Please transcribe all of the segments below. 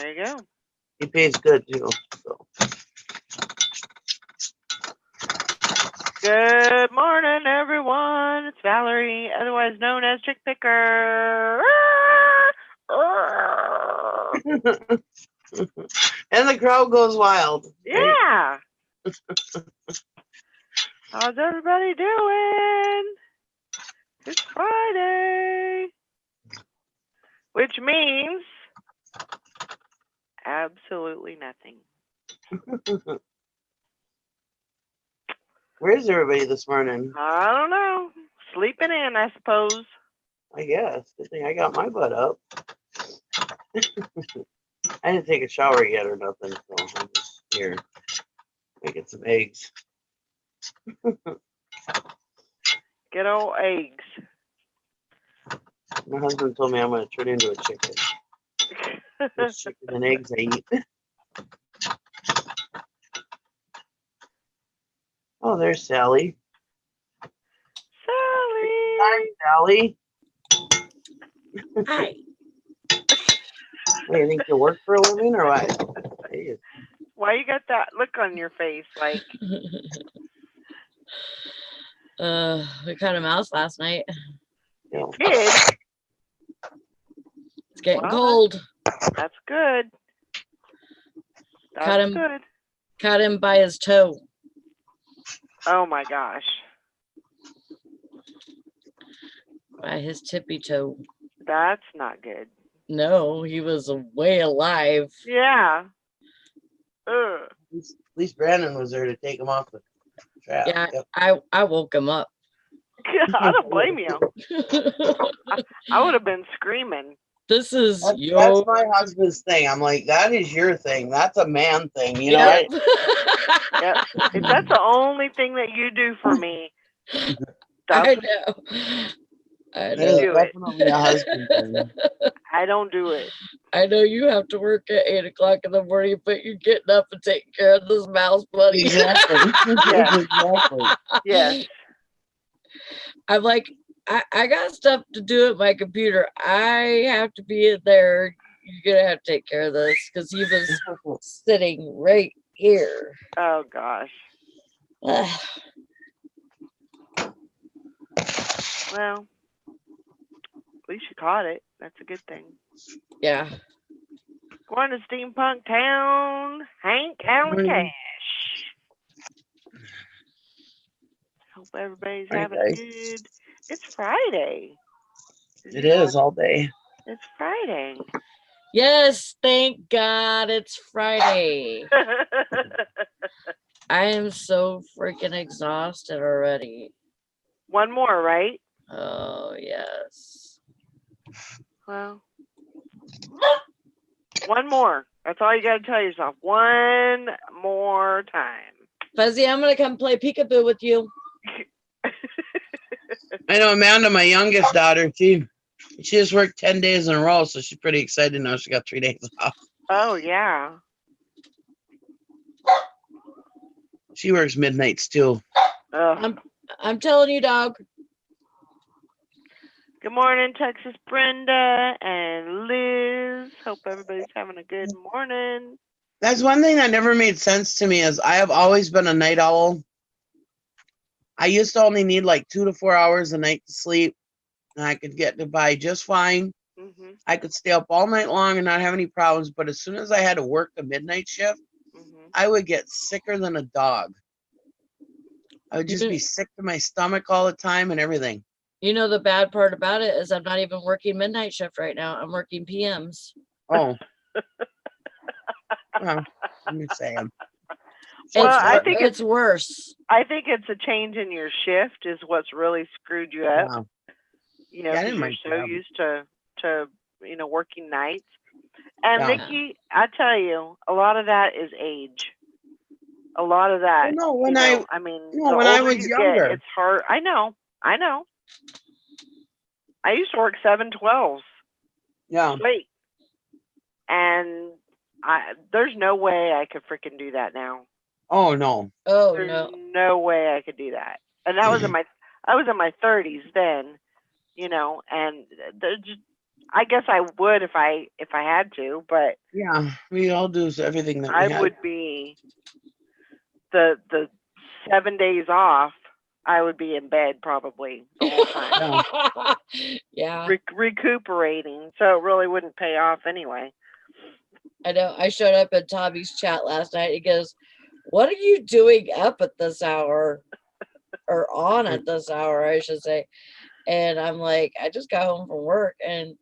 There you go. He pays good too. So. Good morning, everyone. It's Valerie, otherwise known as Chick Picker. And the crowd goes wild. Yeah. How's everybody doing? It's Friday, which means absolutely nothing. Where's everybody this morning? I don't know. Sleeping in, I suppose. I guess. Good thing I got my butt up. I didn't take a shower yet or nothing, so I'm just here making some eggs. Good old eggs. My husband told me I'm going to turn into a chicken. There's chicken and eggs I eat. Oh, there's Sally. Sally. Hi, Sally. Hi. What, you think you work for a living or what? Hey. Why you got that look on your face? Like, We caught a mouse last night. You know, kid. It's getting Well, cold. That's good. Cut That's him. good. Caught him by his toe. Oh my gosh. By his tippy toe. That's not good. No, he was way alive. Yeah. Ugh. at least Brandon was there to take him off the trap. Yeah, Yep. I woke him up. I don't blame you. I would have been screaming. This is That's my husband's thing. I'm like, that is your thing. That's a man thing. You know, Yep. Yep. If that's the only thing that you do for me, I that's, know. I that You is do know. it. definitely a husband thing. I don't do it. I know you have to work at 8 o'clock in the morning, but you're getting up and taking care of this mouse, buddy. Exactly. Yes. Exactly. Yes. I'm like, I got stuff to do at my computer. I have to be in there. You're gonna have to take care of this because he was sitting right here. Oh gosh. Ugh. Well, at least you caught it. That's a good thing. Yeah. Going to Steampunk Town, Hank, Alan Cash. Hope everybody's Hi, having guys. good. It's Friday. It is all day. It's Friday. Yes, thank God it's Friday. I am so freaking exhausted already. One more, right? Oh, yes. Well, one more. That's all you got to tell yourself. One more time. Fuzzy, I'm going to come play peekaboo with you. I know Amanda, my youngest daughter, she just worked 10 days in a row, so she's pretty excited now. She got 3 days off. Oh, yeah. She works midnights too. I'm telling you, dog. Good morning, Texas Brenda and Liz. Hope everybody's having a good morning. That's one thing that never made sense to me is I have always been a night owl. I used to only need like 2 to 4 hours a night to sleep, and I could get by just fine. Mm-hmm. I could stay up all night long and not have any problems, but as soon as I had to work the midnight shift, I would get sicker than a dog. I would just be sick to my stomach all the time and everything. You know, the bad part about it is I'm not even working midnight shift right now. I'm working PMs. Oh. Well, I'm just saying. Well, I think it's worse. I think it's a change in your shift is what's really screwed you up. Wow. You know, Yeah, because you're so that. used to working nights. And Yeah. Nikki, I tell you, a lot of that is age. A lot of that. Well, no, when I mean, the when I older was you younger, get, it's hard. I know. I used to work 7/12s. Yeah. Late. And there's no way I could freaking do that now. Oh no. Oh There's no. no way I could do that. And that was in my 30s then, you know, and I guess I would if I had to, but Yeah, we all do everything that we I had. would be the 7 days off. I would be in bed probably the whole time, Yeah, recuperating. So it really wouldn't pay off anyway. I know. I showed up in Tommy's chat last night. He goes, "What are you doing up at this hour, or on at this hour, I should say?" And I'm like, "I just got home from work," and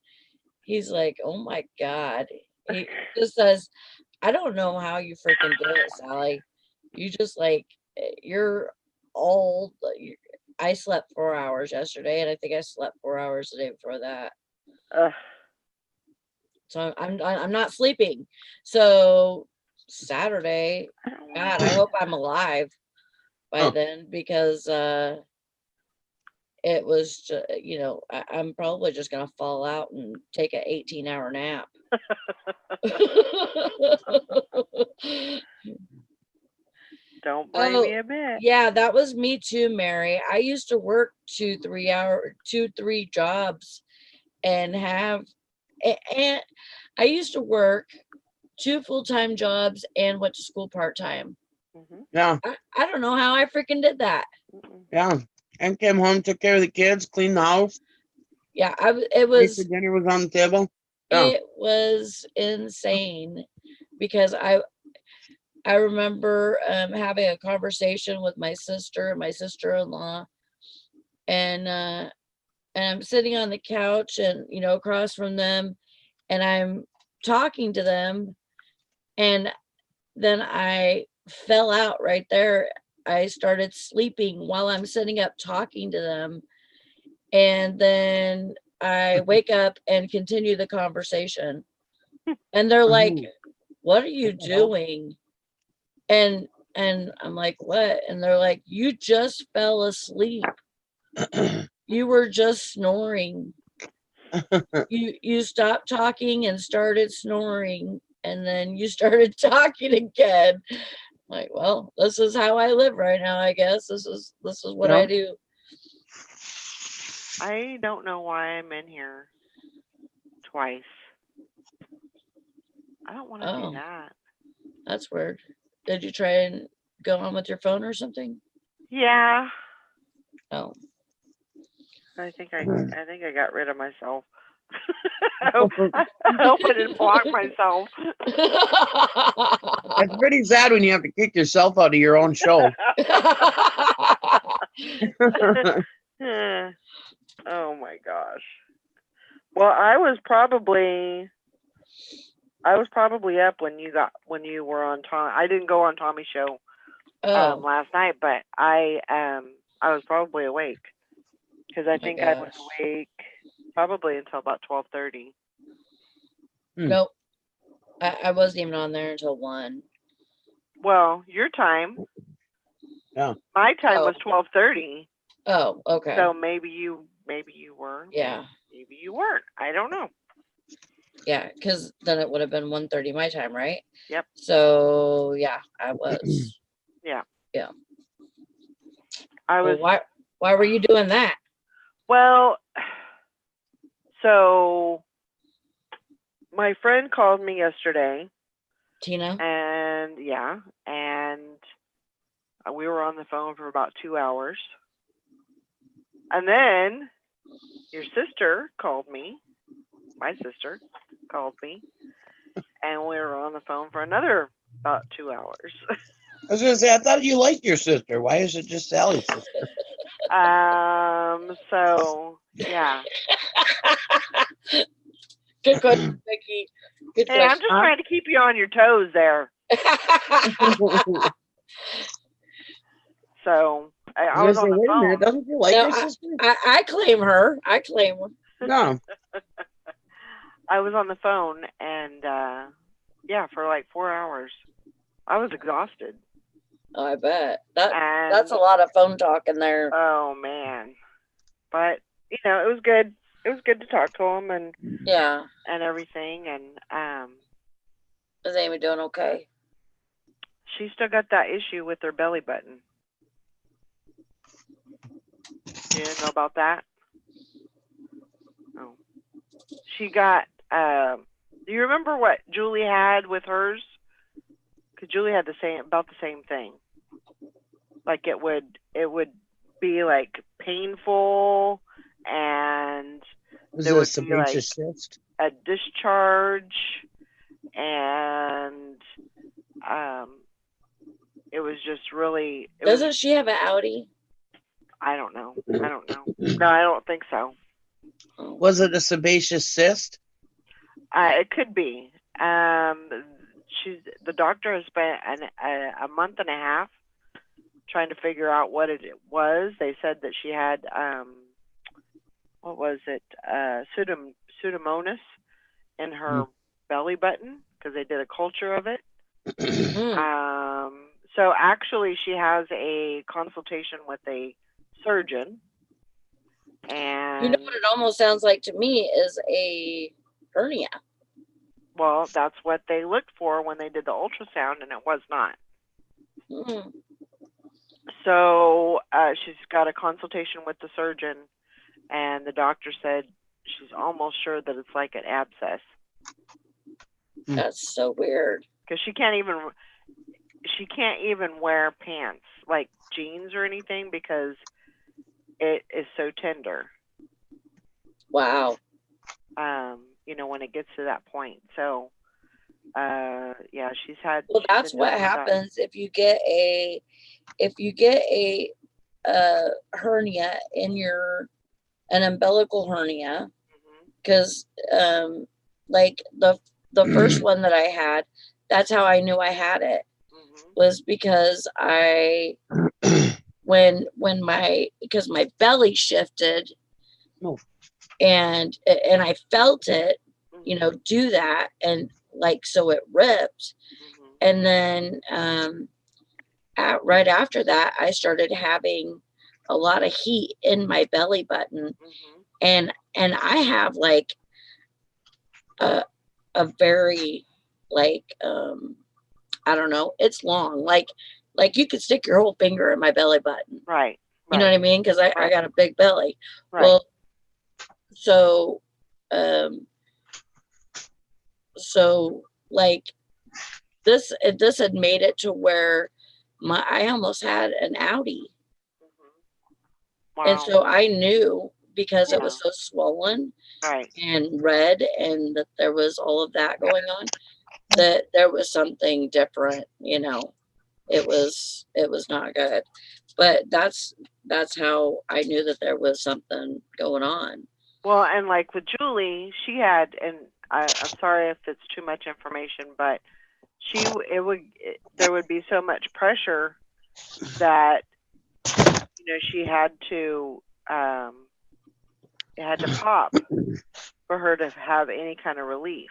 he's like, "Oh my God." He just says, "I don't know how you freaking do it, Sally. You just like, you're old. I slept 4 hours yesterday, and I think I slept 4 hours the day before that. Ugh. So I'm not sleeping. So Saturday, God, I hope I'm alive by then, because it was just, I'm probably just gonna fall out and take an 18-hour nap. Don't blame me Oh, a bit. yeah, that was me too, Mary. I used to work 3 jobs and and I used to work 2 full-time jobs and went to school part-time. Yeah. I don't know how I freaking did that. Yeah. And came home, took care of the kids, cleaned the house. Yeah, Made sure dinner was on the table. Yeah. it was insane, because I remember having a conversation with my sister and my sister-in-law, and I'm sitting on the couch and across from them, and I'm talking to them, and then I fell out right there. I started sleeping while I'm sitting up talking to them, and then I wake up and continue the conversation, and they're like, "What are you doing?" and I'm like, "What?" And they're like, "You just fell asleep. You were just snoring. You stopped talking and started snoring, and then you started talking again." Like, well, this is how I live right now, I guess. This is what I do. I don't know why I'm in here twice. I don't want to do that. That's weird. Did you try and go on with your phone or something? Yeah. Oh. I think I got rid of myself. I hope I didn't block myself. It's pretty sad when you have to kick yourself out of your own show. Oh my gosh. Well, I was probably up when you were on Tom. I didn't go on Tommy's show last night, but I was probably awake, because I think I was awake probably until about 12:30. Nope. I wasn't even on there until 1. Well, your time. Yeah. My time was 12:30. Oh, okay. So maybe you were. Yeah. Maybe you weren't. I don't know. Yeah, because then it would have been 1:30 my time, right? Yep. So yeah, I was. Yeah. Yeah. I was. Well, why were you doing that? Well, so my friend called me yesterday. Tina? And we were on the phone for about 2 hours. And then your sister called me. My sister called me. And we were on the phone for another about 2 hours. I was going to say, I thought you liked your sister. Why is it just Sally's sister? So, yeah. Good question, Vicky. Good question. I'm just trying to keep you on your toes there. So, I was on the phone. Wait a minute, doesn't you like your sister? I claim her. I claim her. No. I was on the phone, and for like 4 hours. I was exhausted. Oh, I bet. That's a lot of phone talk in there. Oh man. But it was good. It was good to talk to him and everything, and is Amy doing okay? She still got that issue with her belly button. You didn't know about that? Oh. she got. Do you remember what Julie had with hers? Because Julie had about the same thing. Like it would be like painful, and Was there it a would be like sebaceous cyst? a discharge, and it was just really. Doesn't she have an Audi? I don't know. No, I don't think so. Was it a sebaceous cyst? It could be. The doctor has spent a month and a half trying to figure out what it was. They said that she had what was it? Pseudomonas in her belly button because they did a culture of it. So actually, she has a consultation with a surgeon. And you know what it almost sounds like to me is a hernia. Well, that's what they looked for when they did the ultrasound, and it was not. So she's got a consultation with the surgeon, and the doctor said she's almost sure that it's like an abscess. That's so weird. Because she can't even wear pants, like jeans or anything, because it is so tender. Wow. When it gets to that point. So yeah, she's had. Well, that's what happens if you get a hernia in an umbilical hernia, because like the first one that I had, that's how I knew I had it, was because because my belly shifted, and I felt it, do that, and like, so it ripped. And then right after that, I started having a lot of heat in my belly button. And I have like a very, like, I don't know, it's long, like you could stick your whole finger in my belly button. Right. You know what I mean? Because I got a big belly. Right. Well, so like this had made it to where I almost had an Audi. Wow. And so I knew, because it was so swollen and red, and that there was all of that going on, that there was something different. It was not good. But that's how I knew that there was something going on. Well, and like with Julie, she had, and I'm sorry if it's too much information, but there would be so much pressure that she had to it had to pop for her to have any kind of relief.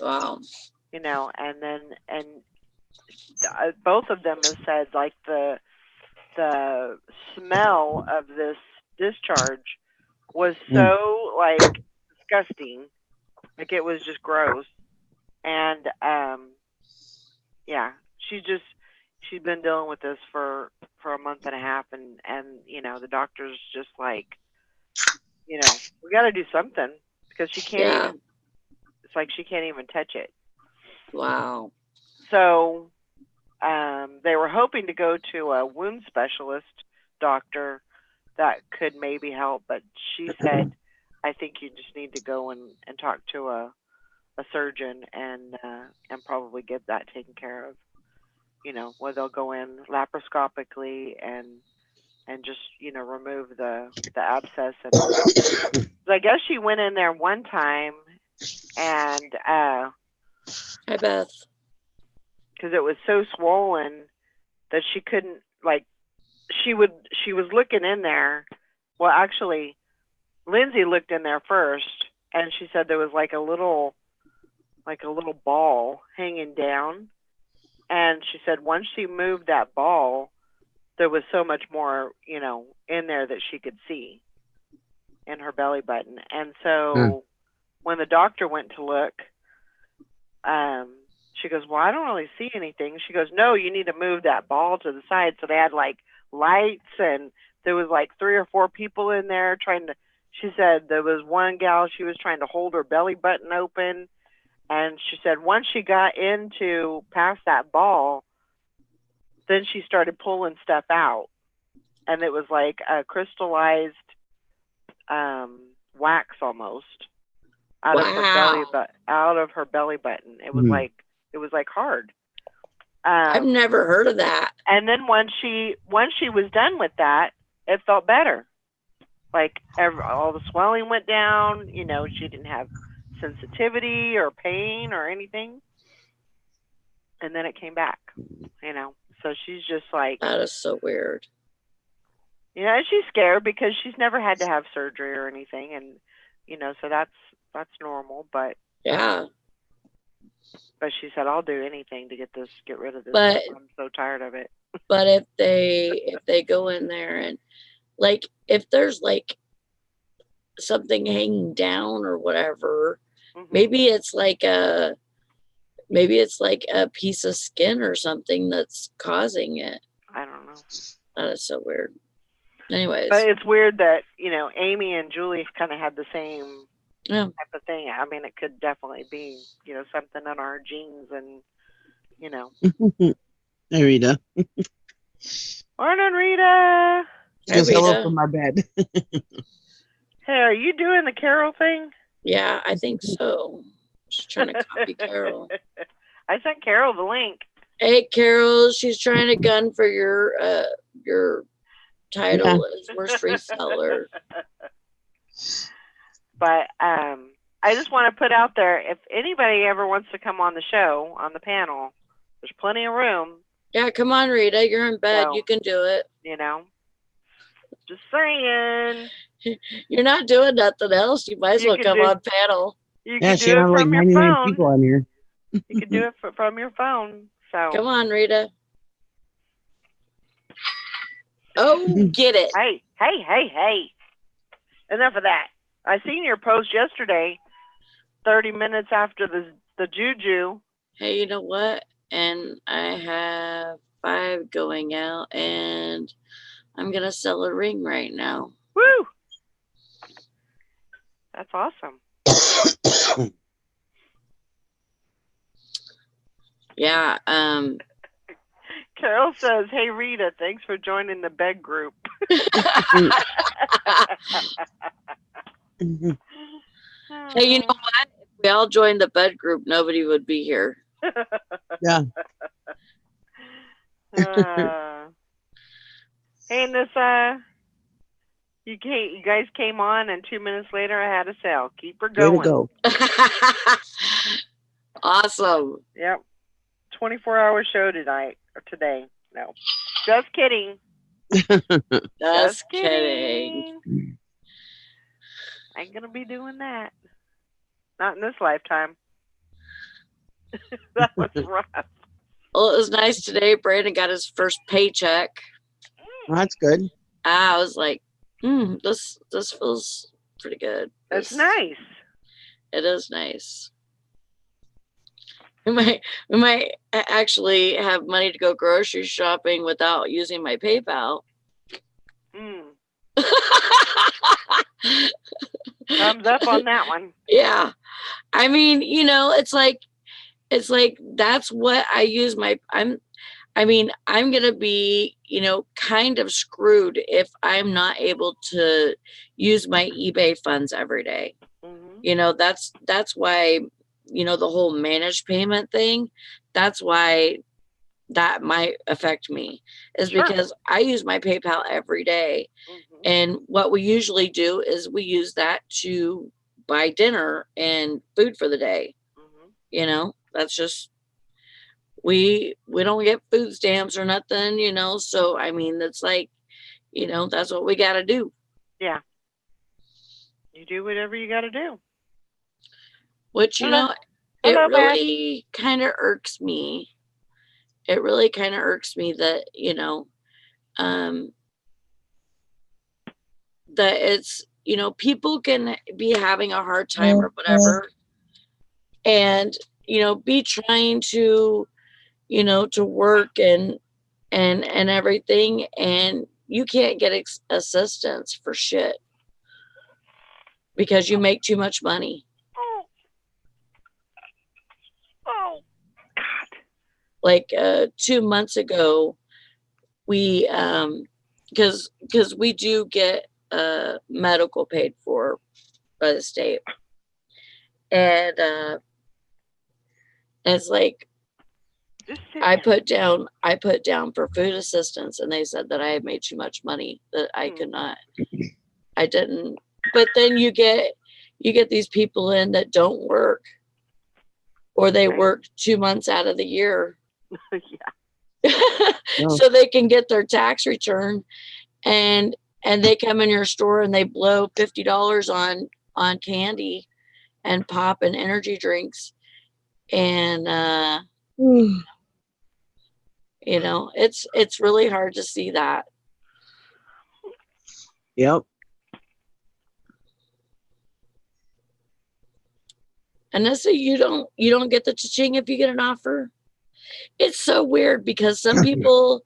Wow. And then both of them have said, like, the smell of this discharge was so like disgusting, like it was just gross. And yeah, she's been dealing with this for a month and a half, and the doctor's just like, we got to do something, because she can't even, it's like she can't even touch it. Wow. So they were hoping to go to a wound specialist doctor that could maybe help, but she said, I think you just need to go and talk to a surgeon and probably get that taken care of. Where they'll go in laparoscopically and just remove the abscess. And so I guess she went in there one time, and Hi, Beth. because it was so swollen that she couldn't, like, she was looking in there. Well, actually, Lindsay looked in there first, and she said there was like a little ball hanging down. And she said once she moved that ball, there was so much more, in there that she could see in her belly button. And so when the doctor went to look, she goes, well, I don't really see anything. She goes, no, you need to move that ball to the side. So they had like lights, and there was like 3 or 4 people in there trying to She said there was one gal, she was trying to hold her belly button open. And she said once she got into past that ball, then she started pulling stuff out. And it was like a crystallized wax almost out of her belly, out of her belly button. It was like hard. I've never heard of that. And then once she was done with that, it felt better. Like all the swelling went down. You know, she didn't have sensitivity or pain or anything. And then it came back. You know, so she's just like, that is so weird. You know, and she's scared because she's never had to have surgery or anything, and you know, so that's normal. But yeah. But she said, I'll do anything to get rid of this. But I'm so tired of it. But if they go in there and like if there's like something hanging down or whatever, maybe it's like a piece of skin or something that's causing it. I don't know. That is so weird. Anyways. But it's weird that, you know, Amy and Julie kind of had the same type of thing. I mean, it could definitely be, you know, something in our genes and, you know. Hey, Rita. Morning, Rita. Just hello from my bed. Hey, are you doing the Carol thing? Yeah, I think so. Just trying to copy Carol. I sent Carol the link. Hey, Carol, she's trying to gun for your title as worst reseller. But I just want to put out there, if anybody ever wants to come on the show, on the panel, there's plenty of room. Yeah, come on, Rita. You're in bed. So, you can do it. You know, just saying. You're not doing nothing else. You might as well come on panel. You can do it from like your 99 phone. people on here. You can do it from your phone. So come on, Rita. Oh, get it. Hey. Enough of that. I seen your post yesterday, 30 minutes after the juju. Hey, you know what? And I have 5 going out, and I'm going to sell a ring right now. Woo! That's awesome. Yeah. Carol says, hey, Rita, thanks for joining the bed group. Hey, you know what? If we all joined the bed group, nobody would be here. Yeah. Hey, Nissa, you guys came on, and 2 minutes later, I had a sale. Keep her going. Way to go. Awesome. Yep. 24-hour show today. No, just kidding. Just kidding. Ain't gonna be doing that. Not in this lifetime. That was rough. Well, it was nice today. Brandon got his first paycheck. Well, that's good. I was like, this feels pretty good. That's nice. It is nice. We might actually have money to go grocery shopping without using my PayPal. Thumbs up on that one. Yeah. I mean, you know, it's like that's what I use I'm going to be, you know, kind of screwed if I'm not able to use my eBay funds every day. You know, that's why, you know, the whole managed payment thing, that's why that might affect me is because I use my PayPal every day. And what we usually do is we use that to buy dinner and food for the day. You know, that's just, we don't get food stamps or nothing, you know? So, I mean, it's like, you know, that's what we got to do. Yeah. You do whatever you got to do. Which, you know, it really kind of irks me. It really kind of irks me that, you know, that it's, you know, people can be having a hard time or whatever. And, you know, be trying to, you know, to work and everything. And you can't get assistance for shit. because you make too much money. Oh, God. Like 2 months ago, we because we do get medical paid for by the state, and it's like Just sit I down. put down for food assistance, and they said that I had made too much money, that I could not, I didn't. But then you get these people in that don't work, or they Right. work 2 months out of the year. Yeah. So they can get their tax return, and they come in your store and they blow $50 on candy and pop and energy drinks, and you know, it's really hard to see that. Yep. And let's say you don't get the cha-ching if you get an offer. It's so weird because some people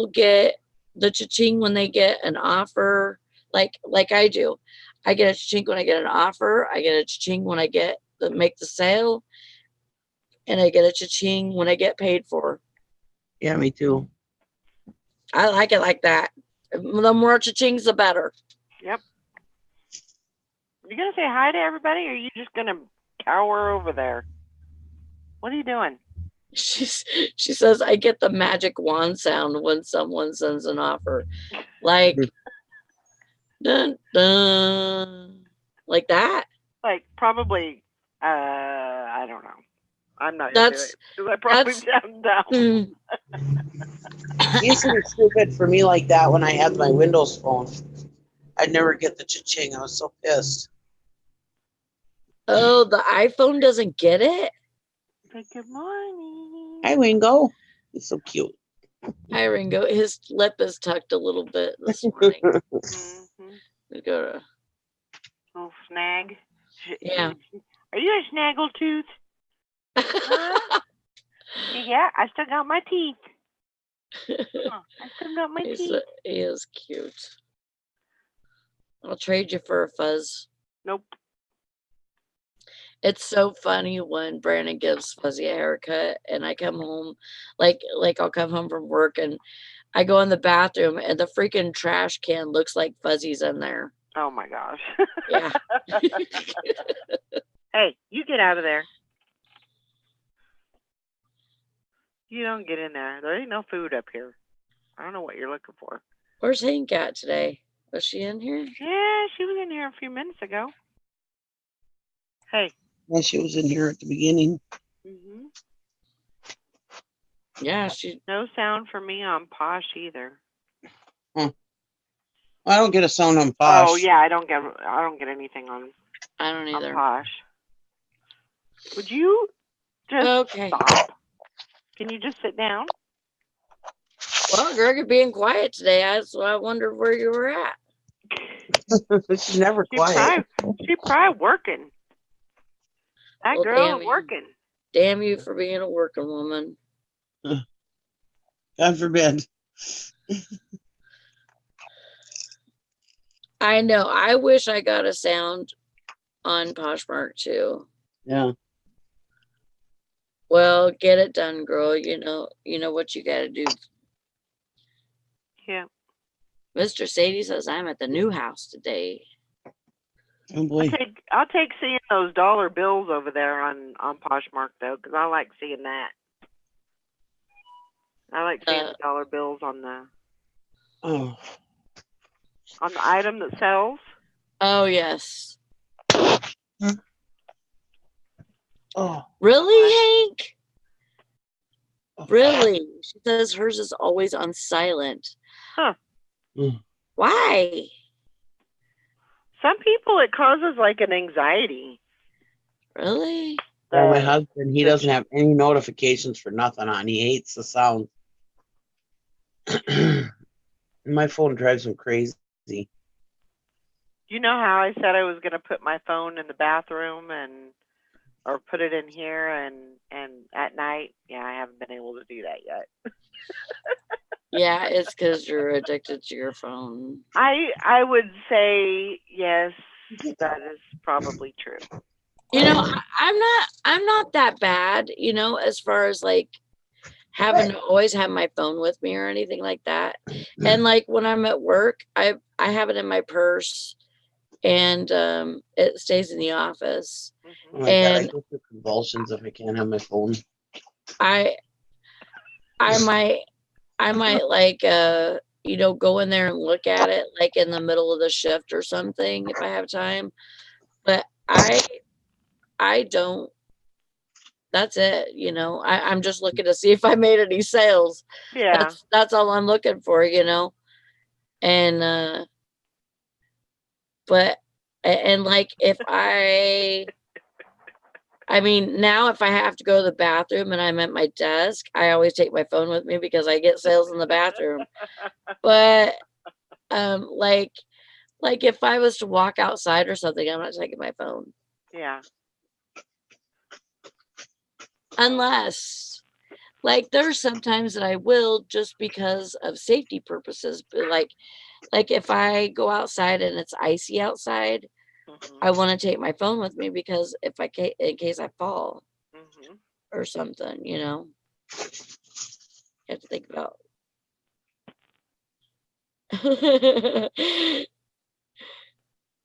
get the cha-ching when they get an offer, like I do. I get a cha-ching when I get an offer. I get a cha-ching when I make the sale, and I get a cha-ching when I get paid for. Yeah, me too. I like it like that. The more cha-chings, the better. Yep. You gonna say hi to everybody, or are you just gonna cower over there? What are you doing? She says I get the magic wand sound when someone sends an offer, like dun dun, like that. Like probably, I don't know. I'm not gonna do it because I probably sound down. It used to be stupid for me like that when I had my Windows phone. I'd never get the cha-ching. I was so pissed. Oh, the iPhone doesn't get it? Say good morning. Hi, Wingo. He's so cute. Hi, Ringo. His lip is tucked a little bit this morning. We go to little snag. Yeah. Are you a snaggletooth? Huh? Yeah, I still got my teeth. I still got my teeth. He is cute. I'll trade you for a fuzz. Nope. It's so funny when Brandon gives Fuzzy a haircut and I come home, like I'll come home from work and I go in the bathroom and the freaking trash can looks like Fuzzy's in there. Oh my gosh. Yeah. Hey, you get out of there. You don't get in there. There ain't no food up here. I don't know what you're looking for. Where's Hank at today? Was she in here? Yeah, she was in here a few minutes ago. Hey. Yeah, she was in here at the beginning. Yeah, no sound for me on Posh either. I don't get a sound on Posh. Oh yeah, I don't get anything on. I don't either. On Posh. Would you just stop? Can you just sit down? Well, Greg being quiet today, so I wondered where you were at. She's never quiet. She's probably working. That girl is working. Damn you for being a working woman. God forbid. I know. I wish I got a sound on Poshmark too. Yeah. Well, get it done, girl. You know what you got to do. Yeah. Mr. Sadie says I'm at the new house today. Oh boy. I'll take seeing those dollar bills over there on Poshmark though, because I like seeing that. I like seeing the dollar bills on the item that sells. Oh yes. Oh. Really, Hank? Really? She says hers is always on silent. Huh. Why? Some people it causes like an anxiety. Really? Yeah, my husband, he doesn't have any notifications for nothing on. He hates the sound. My phone drives him crazy. You know how I said I was going to put my phone in the bathroom or put it in here and at night? Yeah, I haven't been able to do that yet. Yeah, it's because you're addicted to your phone. I would say yes, that is probably true. You know, I'm not that bad, you know, as far as like having to always have my phone with me or anything like that. And like when I'm at work, I have it in my purse and it stays in the office. Oh my God, I And go through convulsions if I can't have my phone. I might like you know, go in there and look at it like in the middle of the shift or something if I have time. But I don't. That's it, you know. I'm just looking to see if I made any sales. Yeah. That's all I'm looking for, you know. And but and like if I mean, now if I have to go to the bathroom and I'm at my desk, I always take my phone with me because I get sales in the bathroom. But like if I was to walk outside or something, I'm not taking my phone. Yeah. Unless like there's sometimes that I will just because of safety purposes. But like if I go outside and it's icy outside, I want to take my phone with me because if in case I fall or something, you know, you have to think about.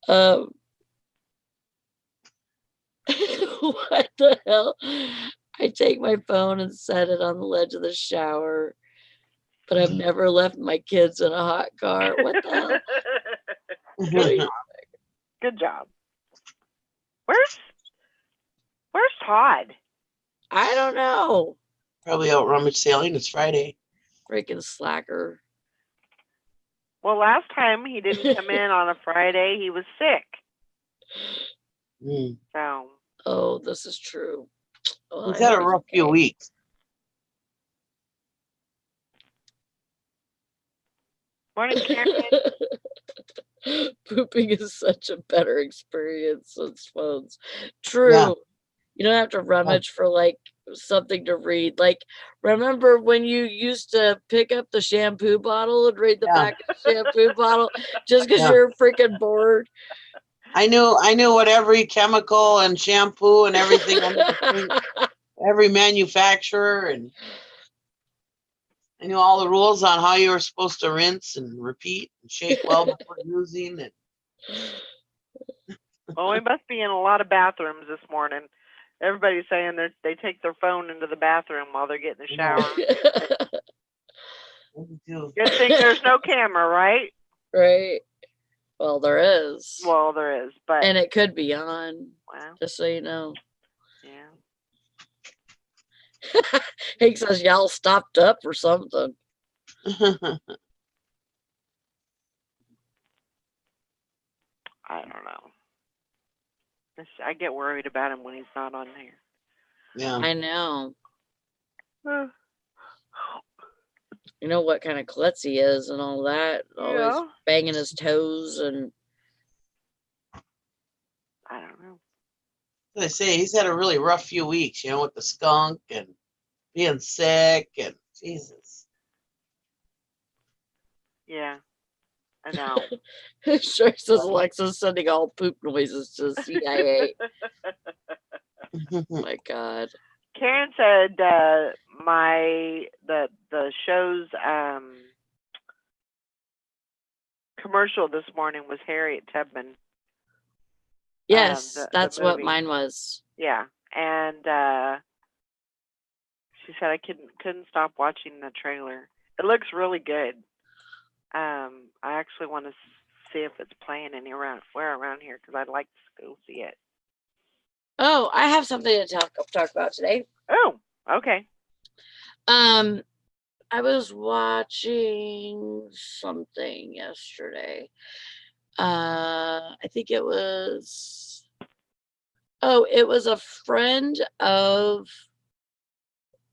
um, what the hell? I take my phone and set it on the ledge of the shower, but I've never left my kids in a hot car. What the hell? Good job. Where's Todd? I don't know. Probably out rummage sailing. It's Friday. Freaking slacker. Well, last time he didn't come in on a Friday. He was sick. So. Oh, this is true. Well, He's had a rough few weeks. Morning, Karen. Pooping is such a better experience since phones. True. Yeah. You don't have to rummage for like something to read. Like, remember when you used to pick up the shampoo bottle and read the back of the shampoo bottle just because you're freaking bored? I knew what every chemical and shampoo and everything under the thing, every manufacturer, and I knew all the rules on how you were supposed to rinse and repeat and shake well before using it. Well, we must be in a lot of bathrooms this morning. Everybody's saying they take their phone into the bathroom while they're getting the shower. Good thing there's no camera, right? Right. Well, there is. Well, there is, but and it could be on. Wow. Just so you know. Yeah. Hank says y'all stopped up or something. I don't know. I get worried about him when he's not on there. Yeah. I know. You know what kind of klutz he is and all that. Always banging his toes and I don't know. As I say, he's had a really rough few weeks, you know, with the skunk and being sick and Jesus. Yeah. I know. Sure says Alexa's sending all poop noises to the CIA. Oh my God. Karen said the show's commercial this morning was Harriet Tubman. Yes, that's what mine was. Yeah, and she said I couldn't stop watching the trailer. It looks really good. I actually want to see if it's playing anywhere around here because I'd like to go see it. Oh, I have something to talk about today. Oh, okay. I was watching something yesterday. I think it was a friend of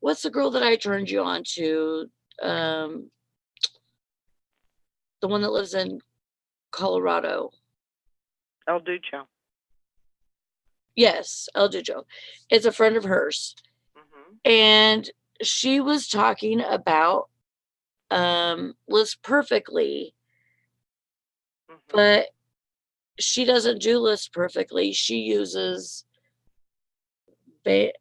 what's the girl that I turned you on to? The one that lives in Colorado. El Ducho. Yes, El Ducho. It's a friend of hers. And she was talking about Lives Perfectly, but she doesn't do lists perfectly. She uses Vendu.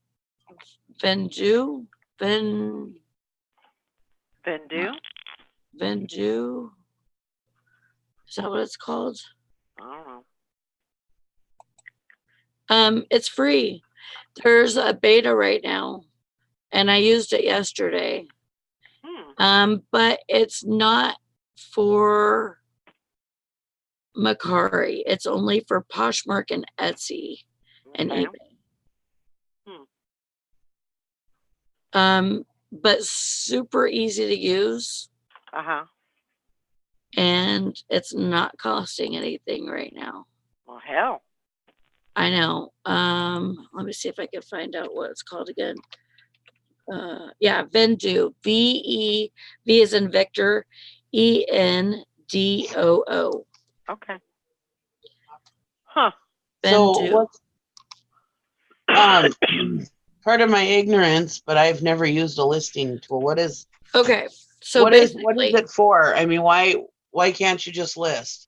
Vendu? Vendu. Is that what it's called? I don't know. It's free. There's a beta right now, and I used it yesterday. But it's not for Macari. It's only for Poshmark and Etsy and Okay. eBay. But super easy to use, Uh-huh. and it's not costing anything right now. Well, hell. I know. Let me see if I can find out what it's called again. Yeah, Vendu. V is in Victor, ENDOO. Okay. Huh. So Vendu. what's part of my ignorance, but I've never used a listing tool. What is Okay. So what is basically, it for? I mean, why can't you just list?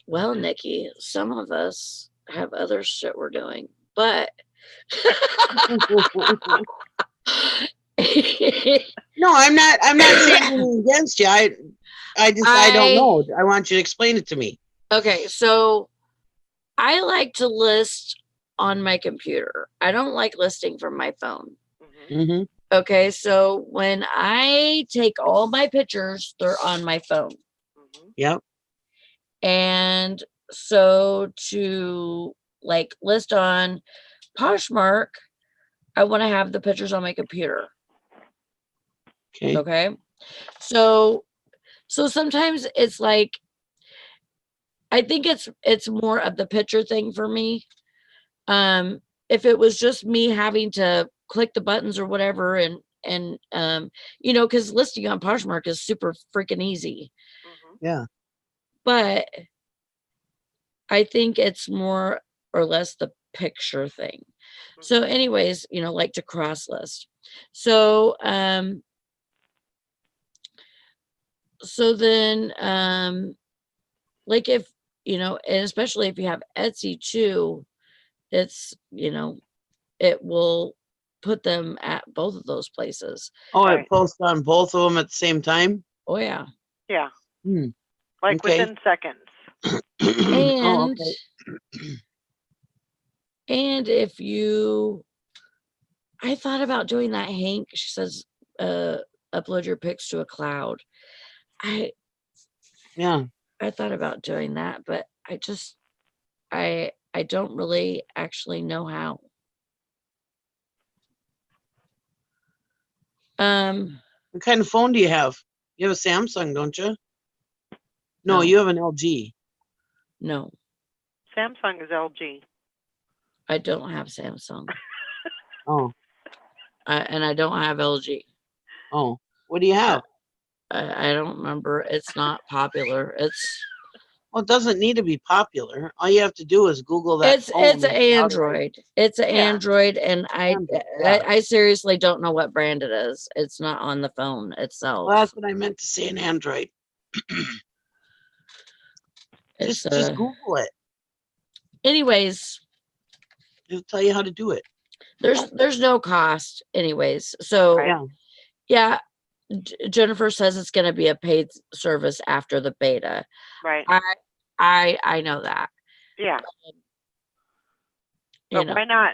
well, Nikki, some of us have other shit we're doing, but No, I'm not saying anything against you. I don't know. I want you to explain it to me. Okay, so I like to list on my computer. I don't like listing from my phone. Mm-hmm. Okay, so when I take all my pictures, they're on my phone. Yep. And so to like list on Poshmark, I want to have the pictures on my computer. Okay. Okay. So sometimes it's like, I think it's more of the picture thing for me. If it was just me having to click the buttons or whatever, and you know, because listing on Poshmark is super freaking easy. Yeah. But I think it's more or less the picture thing. So anyways, you know, like to cross list. So then like if, you know, and especially if you have Etsy too, it's, you know, it will put them at both of those places. Oh, Right. it posts on both of them at the same time? Oh yeah. Yeah. Hmm. Like Okay. within seconds. And okay. and if you, I thought about doing that, Hank. She says, upload your pics to a cloud. Yeah. I thought about doing that, but I just, I don't really actually know how. What kind of phone do you have? You have a Samsung, don't you? No, No. you have an LG. No, Samsung is LG. I don't have Samsung. Oh. And I don't have LG. Oh. What do you have? I don't remember. It's not popular. Well, it doesn't need to be popular. All you have to do is Google that. It's an Android. It's an Android, and I seriously don't know what brand it is. It's not on the phone itself. Well, that's what I meant to say, an Android. just Google it. Anyways, it'll tell you how to do it. There's no cost anyways. So Right. yeah, Jennifer says it's going to be a paid service after the beta. Right. I know that. Yeah. But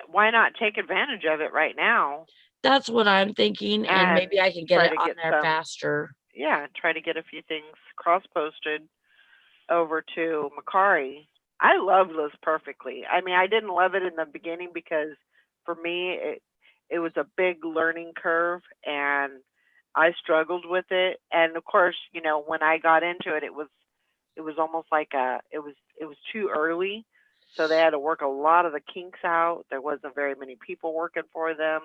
why not take advantage of it right now? That's what I'm thinking, and maybe I can get it on there faster. Yeah, try to get a few things cross-posted over to Macari. I love List Perfectly. I mean, I didn't love it in the beginning because for me it was a big learning curve and I struggled with it. And of course, you know, when I got into it, it was almost like it was too early. So they had to work a lot of the kinks out. There wasn't very many people working for them.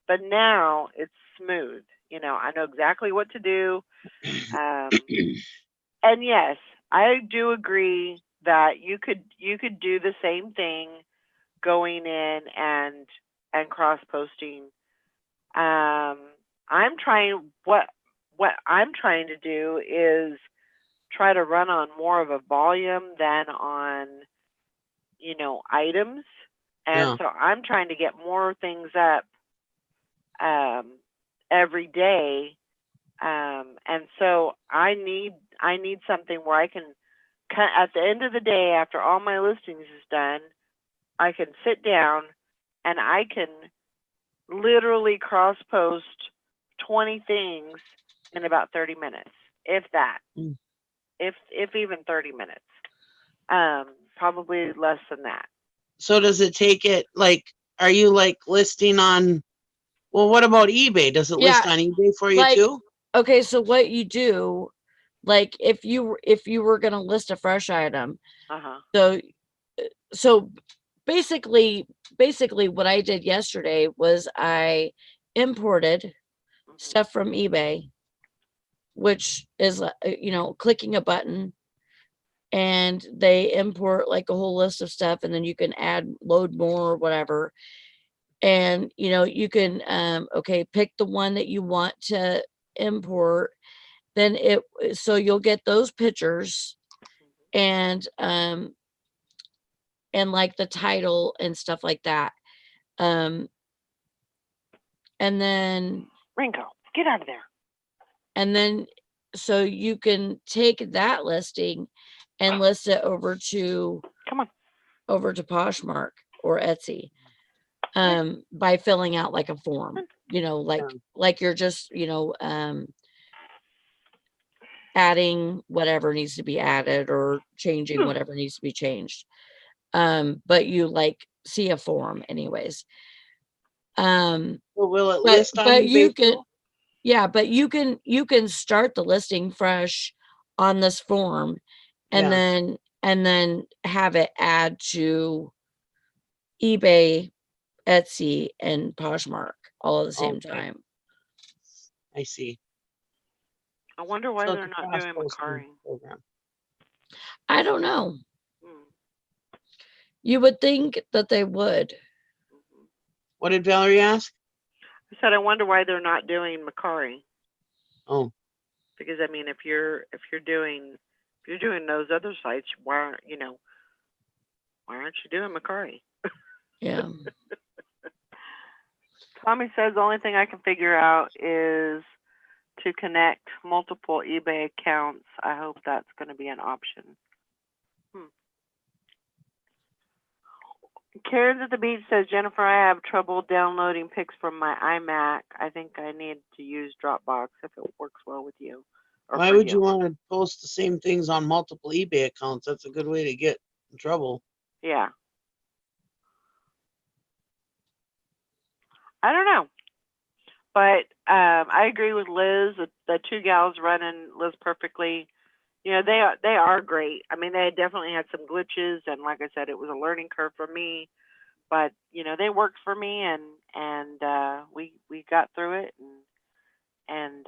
But now it's smooth. You know, I know exactly what to do. And yes, I do agree that you could do the same thing going in and cross posting. I'm trying what I'm trying to do is try to run on more of a volume than on, items. And Yeah. so I'm trying to get more things up every day. And so I need something where I can at the end of the day, after all my listings is done, I can sit down and I can literally cross post 20 things in about 30 minutes, if that, Mm. if even 30 minutes. Probably less than that. So does it take it like, are you like listing on, well, what about eBay? Does it list Yeah, on eBay for you like, too? okay, so what you do, like if you were gonna list a fresh item, Uh-huh. so basically what I did yesterday was I imported stuff from eBay, which is clicking a button and they import like a whole list of stuff, and then you can load more or whatever. And you can okay, pick the one that you want to import. Then so you'll get those pictures and like the title and stuff like that. And then Ringo, get out of there. and then so you can take that listing and list it over to Poshmark or Etsy by filling out like a form, like you're just adding whatever needs to be added or changing whatever needs to be changed. But you like see a form anyways. Well, will it But list on eBay you can, too? yeah, but you can start the listing fresh on this form and Yeah. then have it add to eBay, Etsy, and Poshmark all at the same Okay. time. I see. I wonder why So they're it's a not cross doing posting Macari. program. I don't know. Hmm. You would think that they would. What did Valerie ask? I said I wonder why they're not doing Macari. Oh, Because I mean, if you're doing those other sites, why aren't you doing Macari? Yeah. Tommy says the only thing I can figure out is to connect multiple eBay accounts. I hope that's going to be an option. Karen's at the beach says, Jennifer, I have trouble downloading pics from my iMac. I think I need to use Dropbox if it works well with you. why would you want to post the same things on multiple eBay accounts? That's a good way to get in trouble. Yeah. I don't know. But I agree with Liz. The two gals running Liz perfectly. They are great. I mean, they definitely had some glitches, and like I said, it was a learning curve for me. But they worked for me, and we got through it, and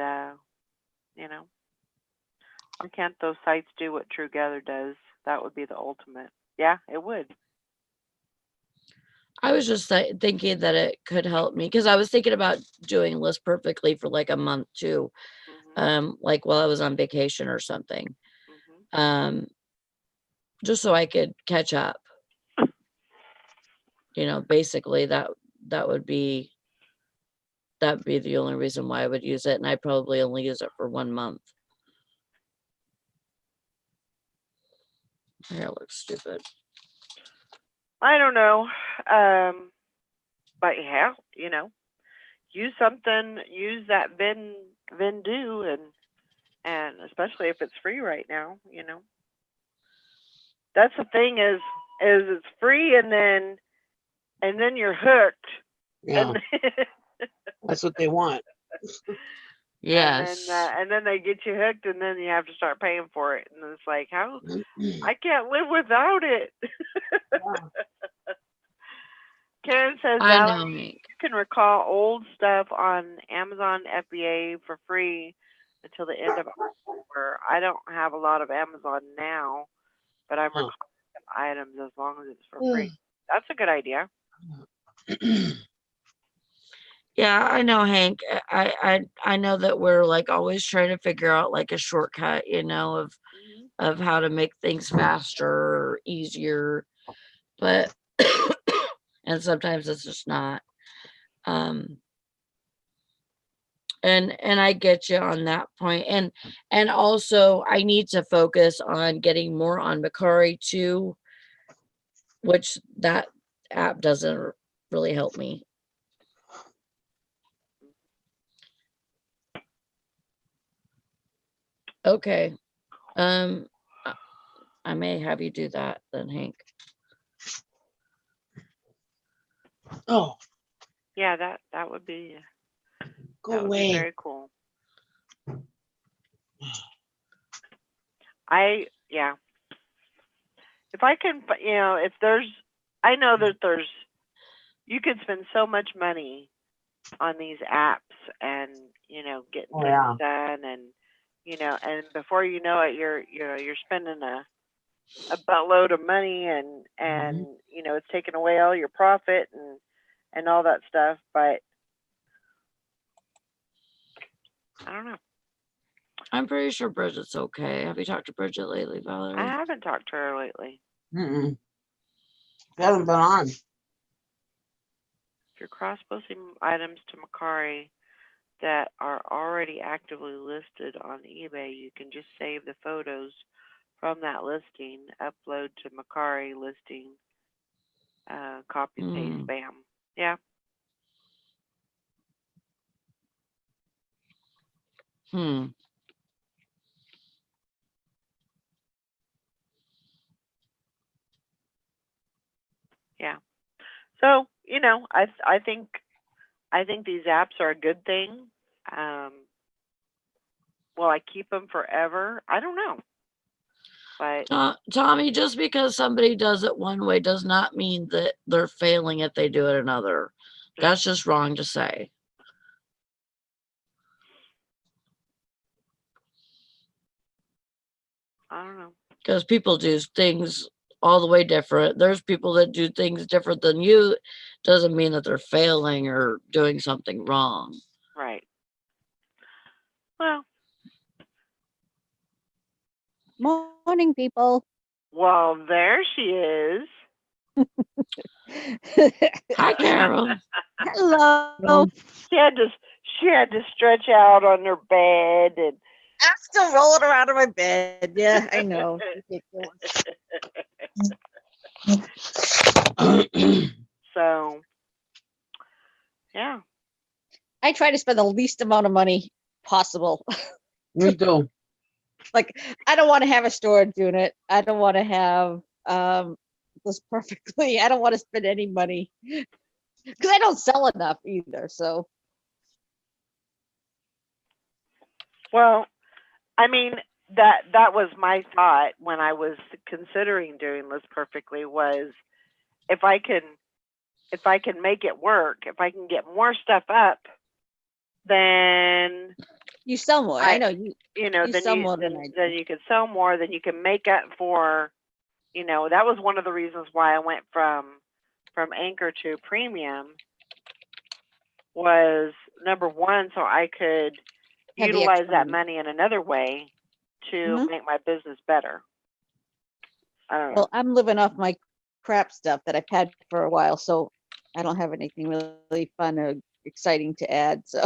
why can't those sites do what True Gather does? That would be the ultimate. Yeah, it would. I was just thinking that it could help me because I was thinking about doing List Perfectly for like a month too, like while I was on vacation or something, just so I could catch up. Basically that would be the only reason why I would use it, and I probably only use it for 1 month. My hair looks stupid. I don't know. But yeah, use something, use that Vendu, and especially if it's free right now, That's the thing is it's free and then you're hooked. Yeah. That's what they want. Yes. And then they get you hooked, and then you have to start paying for it, and it's like, how I can't live without it. Karen says, Valerie, you can recall old stuff on Amazon FBA for free until the end of October. I don't have a lot of Amazon now, but I'm recalling some items as long as it's for free. That's a good idea. Yeah, I know, Hank. I know that we're like always trying to figure out like a shortcut, of how to make things faster or easier, but and sometimes it's just not. Um, and I get you on that point. And also I need to focus on getting more on Macari too, which that app doesn't really help me. Okay. Um, I may have you do that then, Hank. Oh, Yeah, that would be go that would be away. very cool. Yeah. If I can, if I know that you can spend so much money on these apps and getting Oh, things yeah. done, and before you know it, you're spending a buttload of money, and it's taking away all your profit and all that stuff. But I don't know. I'm pretty sure Bridget's okay. Have you talked to Bridget lately, I Valerie? haven't talked to her lately. Mm-mm. Haven't been on. If you're cross-posting items to Macari that are already actively listed on eBay, you can just save the photos from that listing, upload to Macari listing, copy paste, bam. Yeah. Yeah. So, I think these apps are a good thing. Um, will I keep them forever? I don't know. But Tommy, just because somebody does it one way does not mean that they're failing if they do it another. That's just wrong to say. I don't know. Because people do things all the way different. There's people that do things different than you. Doesn't mean that they're failing or doing something wrong. Right. Well, Morning, people. well, there she is. Hi, Carol. Hello. She had to stretch out on her bed and I'm still rolling around in my bed. Yeah, I know. so yeah. I try to spend the least amount of money possible. Me too. Like, I don't want to have a storage unit. I don't want to have this perfectly. I don't want to spend any money because I don't sell enough either. So Well, I mean that was my thought when I was considering doing this perfectly was if I can make it work, if I can get more stuff up, then you sell more. I know you. then sell more than I do. then you can sell more, then you can make up for, that was one of the reasons why I went from Anchor to Premium was number one, so I could Have the utilize extra that money. money in another way to make my business better. I don't know. Well, I'm living off my crap stuff that I've had for a while, so I don't have anything really fun or exciting to add. So,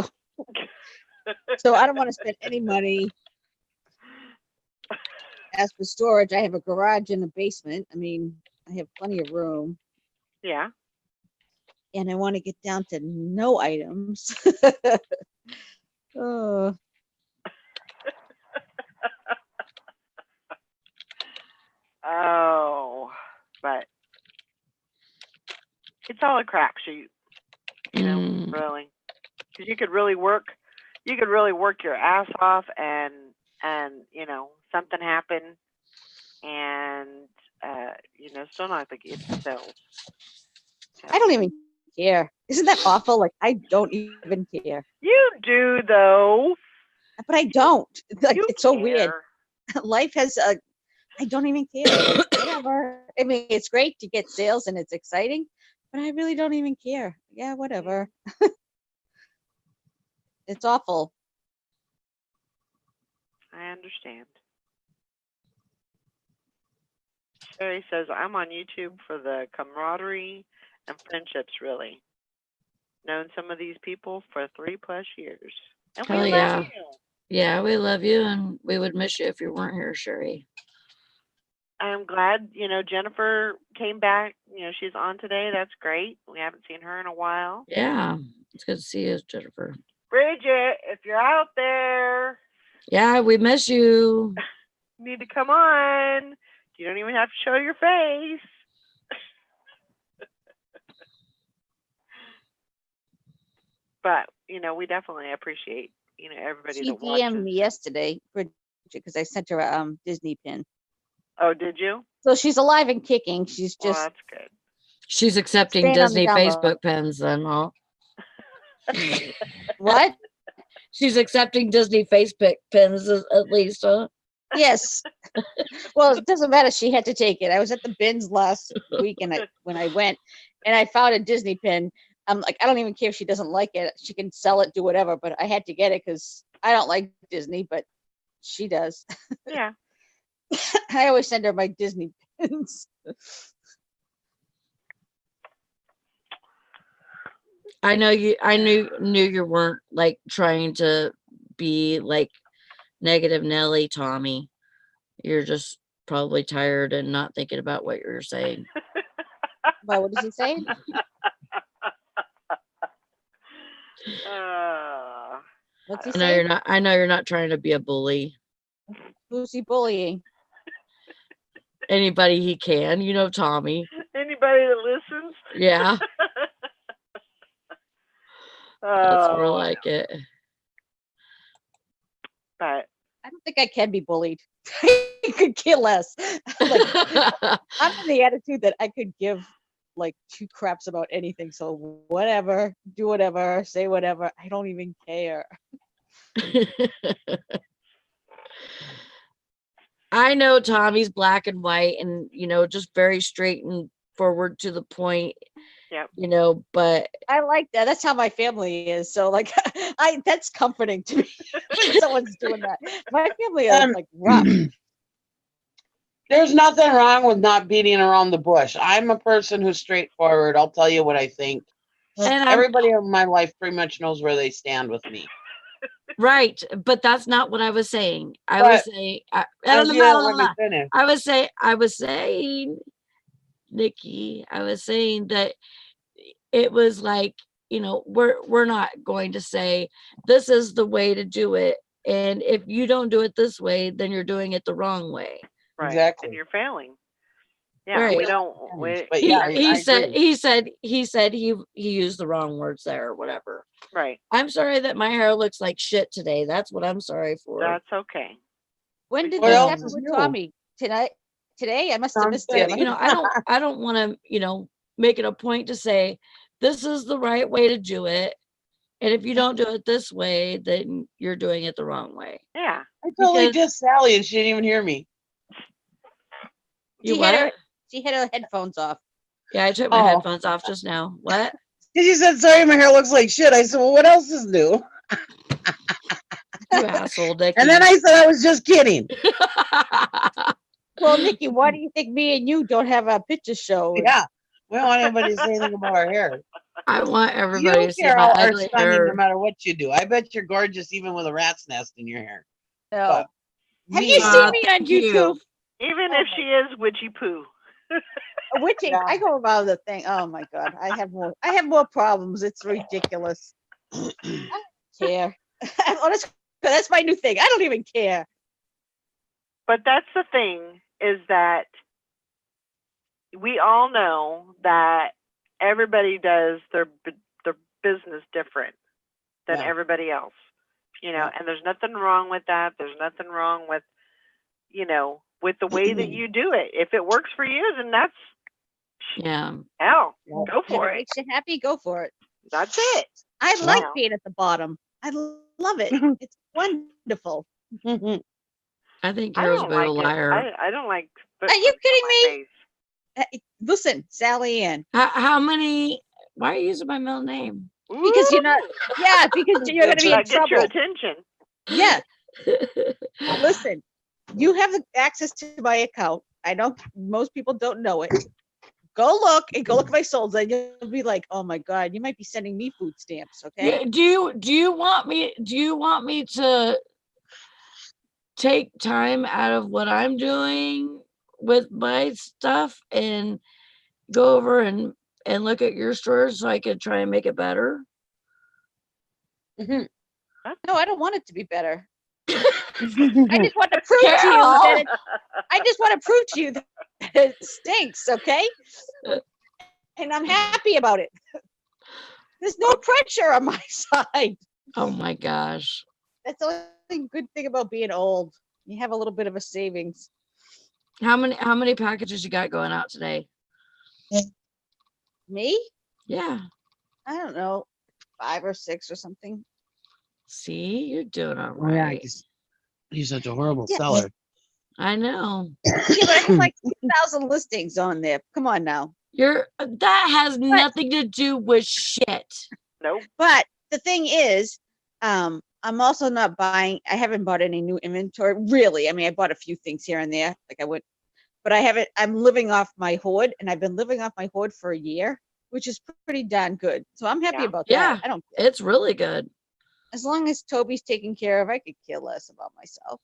so I don't want to spend any money. As for storage, I have a garage in the basement. I mean, I have plenty of room. Yeah. And I want to get down to no items. Oh. Oh, but it's all a crapshoot, really, because you could really work your ass off, and something happen, and still not get the sales. I don't even care. Isn't that awful? Like, I don't even care. You do though. But I don't. Like, You it's so care. weird. Life has a. I don't even care. Like, whatever. I mean, it's great to get sales and it's exciting, but I really don't even care. Yeah, whatever. It's awful. I understand. Sherry says, I'm on YouTube for the camaraderie and friendships, really. Known some of these people for 3+ years. And we Hell love yeah. you. Yeah, we love you, and we would miss you if you weren't here, Sherry. I'm glad, Jennifer came back. She's on today. That's great. We haven't seen her in a while. Yeah, it's good to see you, Jennifer. Bridget, if you're out there, Yeah, we miss you. you need to come on. You don't even have to show your face. But, we definitely appreciate, everybody She that watches. DM'd me yesterday, because I sent her a Disney pin. Oh, did you? So she's alive and kicking. She's Well, just that's good. She's accepting staying on the Disney down low. Facebook pins then, huh? What? She's accepting Disney Facebook pins at least, huh? Yes. Well, it doesn't matter. She had to take it. I was at the bins last week, and when I went, and I found a Disney pin. I'm like, I don't even care if she doesn't like it. She can sell it, do whatever. But I had to get it because I don't like Disney, but she does. Yeah. I always send her my Disney pins. I know you. I knew you weren't like trying to be like negative Nelly, Tommy. You're just probably tired and not thinking about what you're saying. Well, what is he saying? What's he I know saying? you're not. I know you're not trying to be a bully. Who's he bullying? Anybody he can, Tommy. Anybody that listens? Yeah, that's more Oh, like it. but I don't think I can be bullied. I could care less. I'm in the attitude that I could give like 2 craps about anything. So whatever, do whatever, say whatever. I don't even care. I know Tommy's black and white and, just very straight and forward to the point, yep. But I like that. That's how my family is. So like, that's comforting to me when someone's doing that. My family is like rough. There's nothing wrong with not beating around the bush. I'm a person who's straightforward. I'll tell you what I think. and Everybody in my life pretty much knows where they stand with me. right, but that's not what I was saying. I But- was saying, I As you don't let me finish. was saying, Nikki, I was saying that it was like, we're not going to say this is the way to do it, and if you don't do it this way, then you're doing it the wrong way. Right. Exactly. And you're failing. Yeah, Right. we don't. But He, yeah, I he said agree. he said he used the wrong words there or whatever. Right. I'm sorry that my hair looks like shit today. That's what I'm sorry for. That's okay. When did What this else happen is with new? Tommy? Tonight? Today? I must have Sounds missed good. it. I don't want to, make it a point to say this is the right way to do it. And if you don't do it this way, then you're doing it the wrong way. Yeah. I totally Because- dissed Sally and she didn't even hear me. You She had what? She had her headphones off. Yeah, I took my Oh. headphones off just now. What? She said, sorry, my hair looks like shit. I said, well, what else is new? You asshole, Dickie. And then I said, I was just kidding. Well, Nikki, why do you think me and you don't have a picture show? Yeah. We don't want anybody to say anything about our hair. I want everybody You, to see my Carol, are ugly stunning hair. no matter what you do. I bet you're gorgeous even with a rat's nest in your hair. No. But Have me, you seen me on thank you. YouTube? Even Oh if my she is witchy poo. Witching. Yeah. I go around the thing. Oh my god, I have more problems. It's ridiculous. I don't care. Honestly, that's my new thing. I don't even care. But that's the thing, is that we all know that everybody does their business different than Yeah. everybody else, Yeah. and there's nothing wrong with that. There's nothing wrong with, with the way that you do it. If it works for you, then that's Yeah. hell, Yeah. go If for it it. makes you happy, go for it. That's it. I Yeah. like being at the bottom. I love it. It's wonderful. I think I Carol's a don't bit of a like liar. it. I don't like. Are you kidding me? me? Listen, Sally Ann. How many? Why are you using my middle name? because you're not. Yeah, because you're going to be in That gets your trouble. attention. Yeah. Listen, you have the access to my account. I know most people don't know it. Go look at my souls, and you'll be like, "Oh my God, you might be sending me food stamps." Okay. Yeah, do you want me to take time out of what I'm doing with my stuff and go over and look at your stores so I could try and make it better? Mhm. Huh? No, I don't want it to be better. I just want to prove to you that Carol! I just want to prove to you that it stinks, okay? And I'm happy about it. There's no pressure on my side. Oh my gosh. That's the only good thing about being old. You have a little bit of a savings. How many packages you got going out today? Me? Yeah. I don't know, 5 or 6 or something. See, you're doing all Oh, yeah, right. he's such a horrible Yeah. seller. I know. Yeah, but I have like 2,000 listings on there. Come on now. That has nothing to do with shit. Nope. But the thing is, I'm also not buying. I haven't bought any new inventory, really. I mean, I bought a few things here and there, like I would, but I haven't. I'm living off my hoard, and I've been living off my hoard for a year, which is pretty darn good. So I'm happy Yeah. about Yeah. that. I don't care. It's really good. As long as Toby's taken care of, I could care less about myself.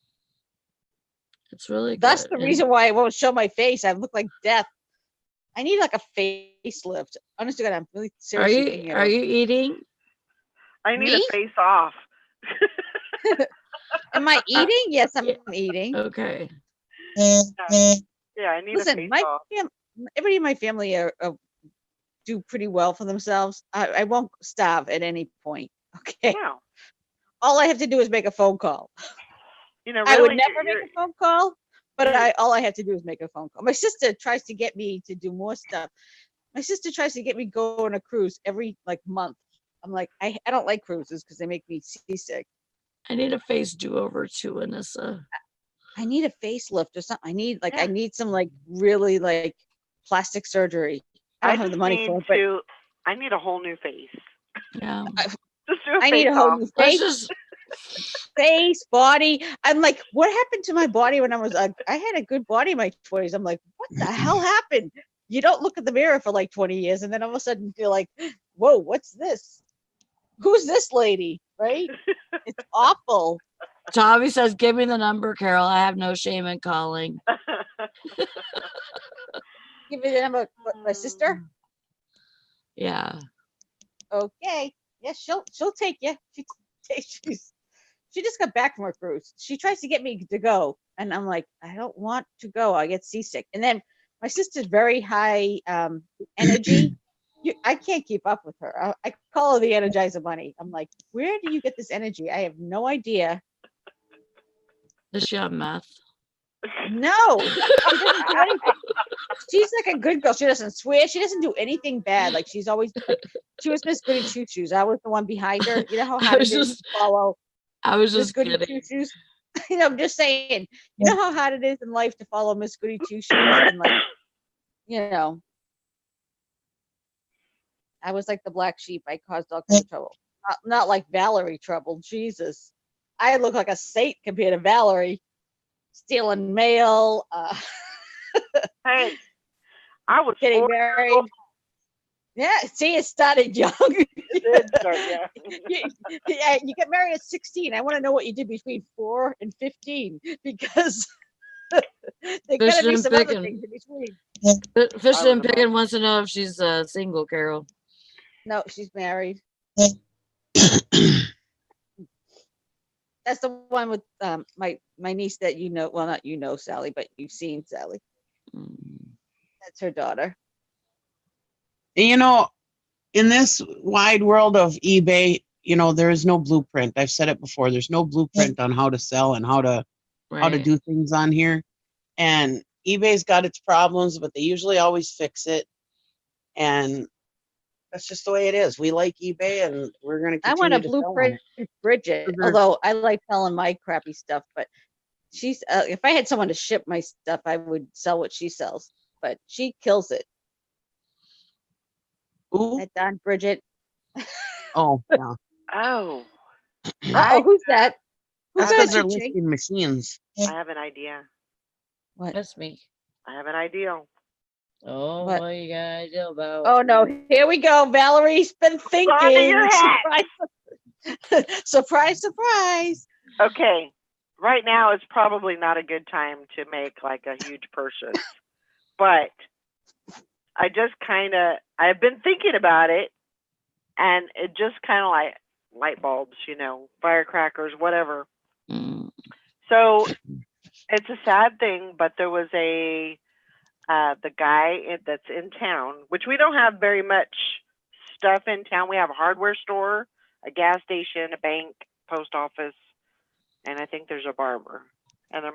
It's really good. That's the And reason why I won't show my face. I look like death. I need like a facelift. Honestly, God, I'm really seriously thinking are about you eating? I need Me? a face off. Am I eating? Yes, I'm eating. Okay. Yeah, I need a Listen, face my off. everybody in my family are do pretty well for themselves. I won't starve at any point. Okay. Wow. All I have to do is make a phone call. You know, I would really, never make a phone call, but you're- all I have to do is make a phone call. My sister tries to get me to do more stuff. My sister tries to get me go on a cruise every like month. I'm like, I don't like cruises because they make me seasick. I need a face do-over too, Anissa. I need a facelift or something. I Yeah. need some like really like plastic surgery. I don't have just the money need for it, but to. I need a whole new face. Yeah. Just do a I face need a whole off. new Let's face, just face, body. I'm like, what happened to my body when I was I had a good body in my 20s. I'm like, what the hell happened? You don't look at the mirror for like 20 years, and then all of a sudden you're like, whoa, what's this? Who's this lady? Right? It's awful. Tommy says, give me the number, Carol. I have no shame in calling. Give me the number. My sister. Yeah. Okay. Yeah, she'll take you. She just got back from her cruise. She tries to get me to go, and I'm like, I don't want to go. I get seasick. And then my sister's very high energy. I can't keep up with her. I call her the Energizer Bunny. I'm like, where do you get this energy? I have no idea. Is she on meth? No, she doesn't do anything. She's like a good girl. She doesn't swear. She doesn't do anything bad. Like she's always like, she was Miss Goody Two Shoes. I was the one behind her. You know how I hard was it is just- to follow I was Miss just Goody kidding. Two Shoes. You know, I'm just saying. You know how hard it is in life to follow Miss Goody Two Shoes, and like, you know, I was like the black sheep. I caused all kinds of trouble. Not like Valerie trouble. Jesus, I look like a saint compared to Valerie. Stealing mail, Hey, I was getting 4 years married. old. Yeah, see, it started young. It did start, yeah. Yeah, you get married at 16. I want to know what you did between 4 and 15 because there gotta be Fishing and some other picking. things in between. Fishing I and would Picking wants to know if she's single, Carol. No, she's married. That's the one with my niece that you know. Well, not you know Sally, but you've seen Sally. Mm. That's her daughter. You know, in this wide world of eBay, you know, there is no blueprint. I've said it before. There's no blueprint on how to sell and how to Right. do things on here. And eBay's got its problems, but they usually always fix it. And that's just the way it is. We like eBay, and we're going to I want continue a to sell on blueprint it. Bridget, Sugar. although I like selling my crappy stuff, but she's if I had someone to ship my stuff, I would sell what she sells, but she kills it. Ooh, That darn Bridget. Oh, yeah. Oh, Uh-oh, who's that? Who's That's I because that they're ching? listing machines. I have an idea. What? That's me. I have an idea. Oh, What? what you got to do about? Oh no, here we go. Valerie's been Onto thinking. your hat. Surprise, surprise, surprise. Okay. Right now it's probably not a good time to make like a huge purchase. But I've been thinking about it, and it just kind of like light bulbs, firecrackers, whatever. Mm. So it's a sad thing, but there was the guy that's in town, which we don't have very much stuff in town. We have a hardware store, a gas station, a bank, post office, and I think there's a barber, and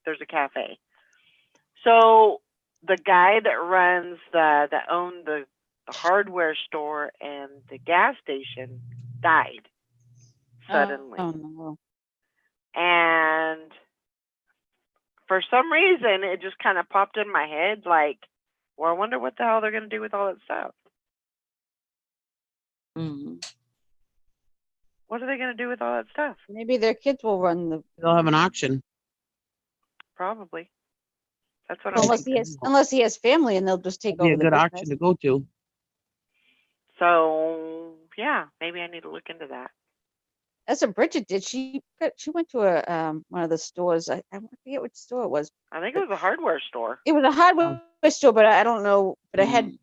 there's a cafe. So the guy that runs that owned the hardware store and the gas station died suddenly. Oh no. And for some reason it just kind of popped in my head like, well, I wonder what the hell they're going to do with all that stuff. Mm. What are they going to do with all that stuff? Maybe their kids will run the. They'll have an auction. Probably. That's what I'm Unless thinking. he has family, and they'll just take Be over a the good business. auction to go to. So yeah, maybe I need to look into that. That's what Bridget did. She went to a one of the stores. I forget which store it was. I think it was a hardware store. It was a hardware store, but I don't know. But it had. Mm.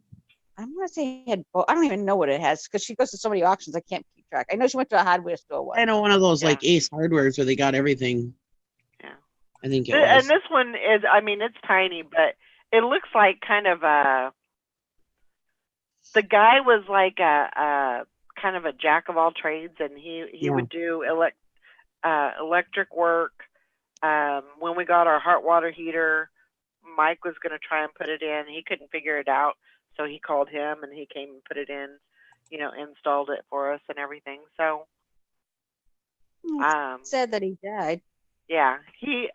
I want to say it had. I don't even know what it has because she goes to so many auctions. I can't keep track. I know she went to a hardware store once. I know one of those Yeah. like Ace Hardwares where they got everything. Yeah. I think it And was. this one is, I mean, it's tiny, but it looks like kind of the guy was like a kind of a jack of all trades, and he Yeah. would do electric work. When we got our hot water heater, Mike was going to try and put it in. He couldn't figure it out, so he called him, and he came and put it in, installed it for us and everything. So, Said that he died. yeah, he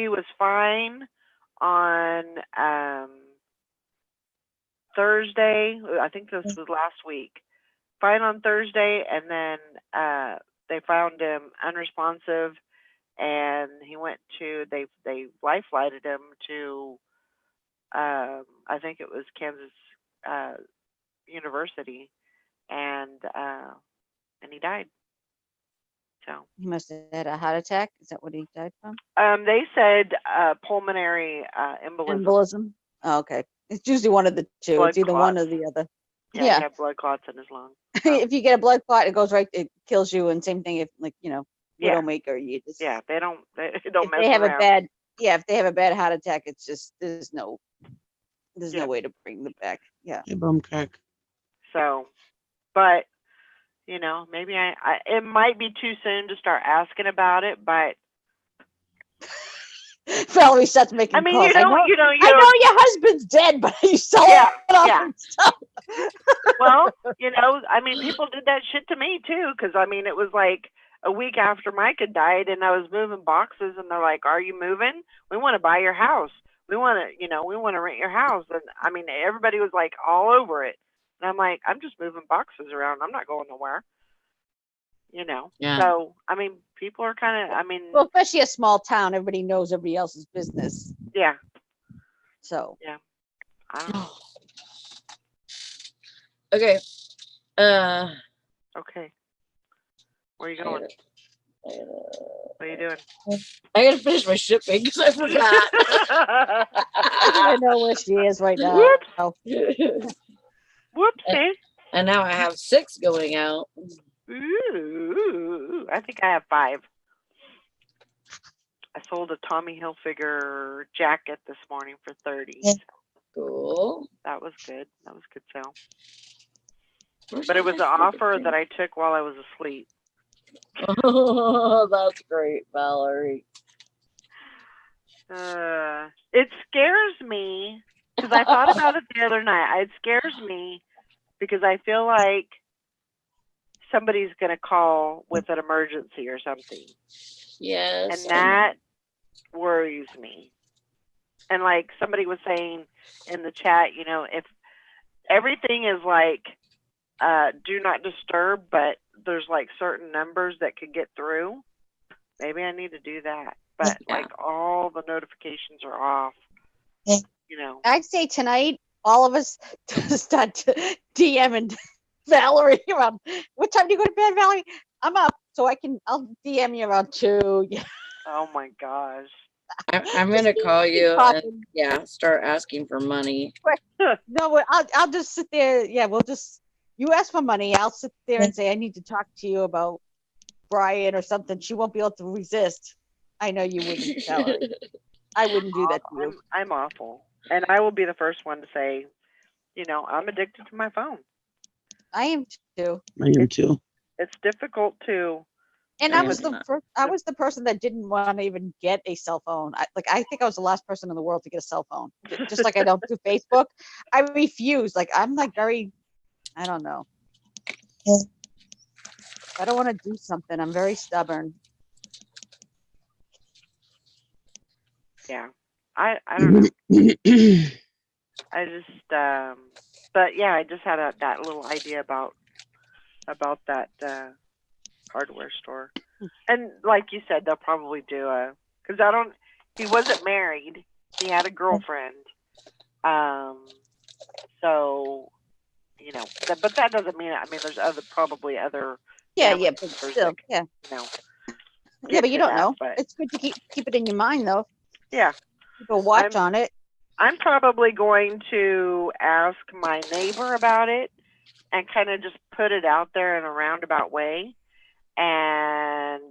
was fine on Thursday. I think this was last week. Fine on Thursday, and then they found him unresponsive, and he went to they life flighted him to I think it was Kansas University, and he died. So He must have had a heart attack. Is that what he died from? they said pulmonary embolism. Embolism. Oh, okay. It's usually one of the two. Blood It's either clots. one or the other. Yeah, Yeah. he had blood clots in his lung. If you get a blood clot, it goes right. It kills you. And same thing if Yeah. Widowmaker. You just Yeah, they don't if mess they have around. if they have a bad heart attack, it's just there's no way to bring them back. Yeah. Hey, Bumcrack. So, but maybe it might be too soon to start asking about it, but Valerie starts making I mean, calls. I know you your husband's dead, but you still Yeah, off yeah. and stuff. well, I mean, people did that shit to me too, because I mean, it was like a week after Mike had died, and I was moving boxes, and they're like, "Are you moving? We want to buy your house. We want to rent your house." And I mean, everybody was like all over it, and I'm like, "I'm just moving boxes around. I'm not going nowhere." Yeah. So I mean, people are kind of, I mean, Well, especially a small town, everybody knows everybody else's business. yeah, So I don't know. Okay. Okay, where are you going? What are you doing? I gotta finish my shipping because I forgot. I know where she is right now. Whoopsie. And now I have 6 going out. Ooh, I think I have 5. I sold a Tommy Hilfiger jacket this morning for $30. Cool. That was good. That was a good sale. But it was an offer that I took while I was asleep. Oh, that's great, Valerie. It scares me because I thought about it the other night. It scares me because I feel like somebody's going to call with an emergency or something. Yes. And that worries me. And like somebody was saying in the chat, if everything is like do not disturb, but there's like certain numbers that could get through. Maybe I need to do that. But Yeah. like all the notifications are off. Yeah. You know. I'd say tonight, all of us start DMing Valerie around. What time do you go to bed, Valerie? I'm up, so I'll DM you around 2. Yeah. Oh my gosh. I'm gonna call you and start asking for money. No, I'll just sit there. Yeah, you ask for money. I'll sit there and say I need to talk to you about Brian or something. She won't be able to resist. I know you wouldn't, Valerie. I wouldn't do that to you. I'm awful, and I will be the first one to say, I'm addicted to my phone. I am too. I am too. It's difficult to. And I I was the first. I was the person that didn't want to even get a cell phone. I think I was the last person in the world to get a cell phone. Just like I don't do Facebook. I refuse. Like I'm like very. I don't know. I don't want to do something. I'm very stubborn. Yeah, I don't know. I just but yeah, I just had that little idea about that hardware store, and like you said, they'll probably do because he wasn't married, he had a girlfriend, so but that doesn't mean, I mean, there's probably other Yeah, family but members still, that, yeah. you know, Yeah, but you don't know. But It's good to keep it in your mind, though. yeah, Keep a watch on it. I'm probably going to ask my neighbor about it and kind of just put it out there in a roundabout way. And,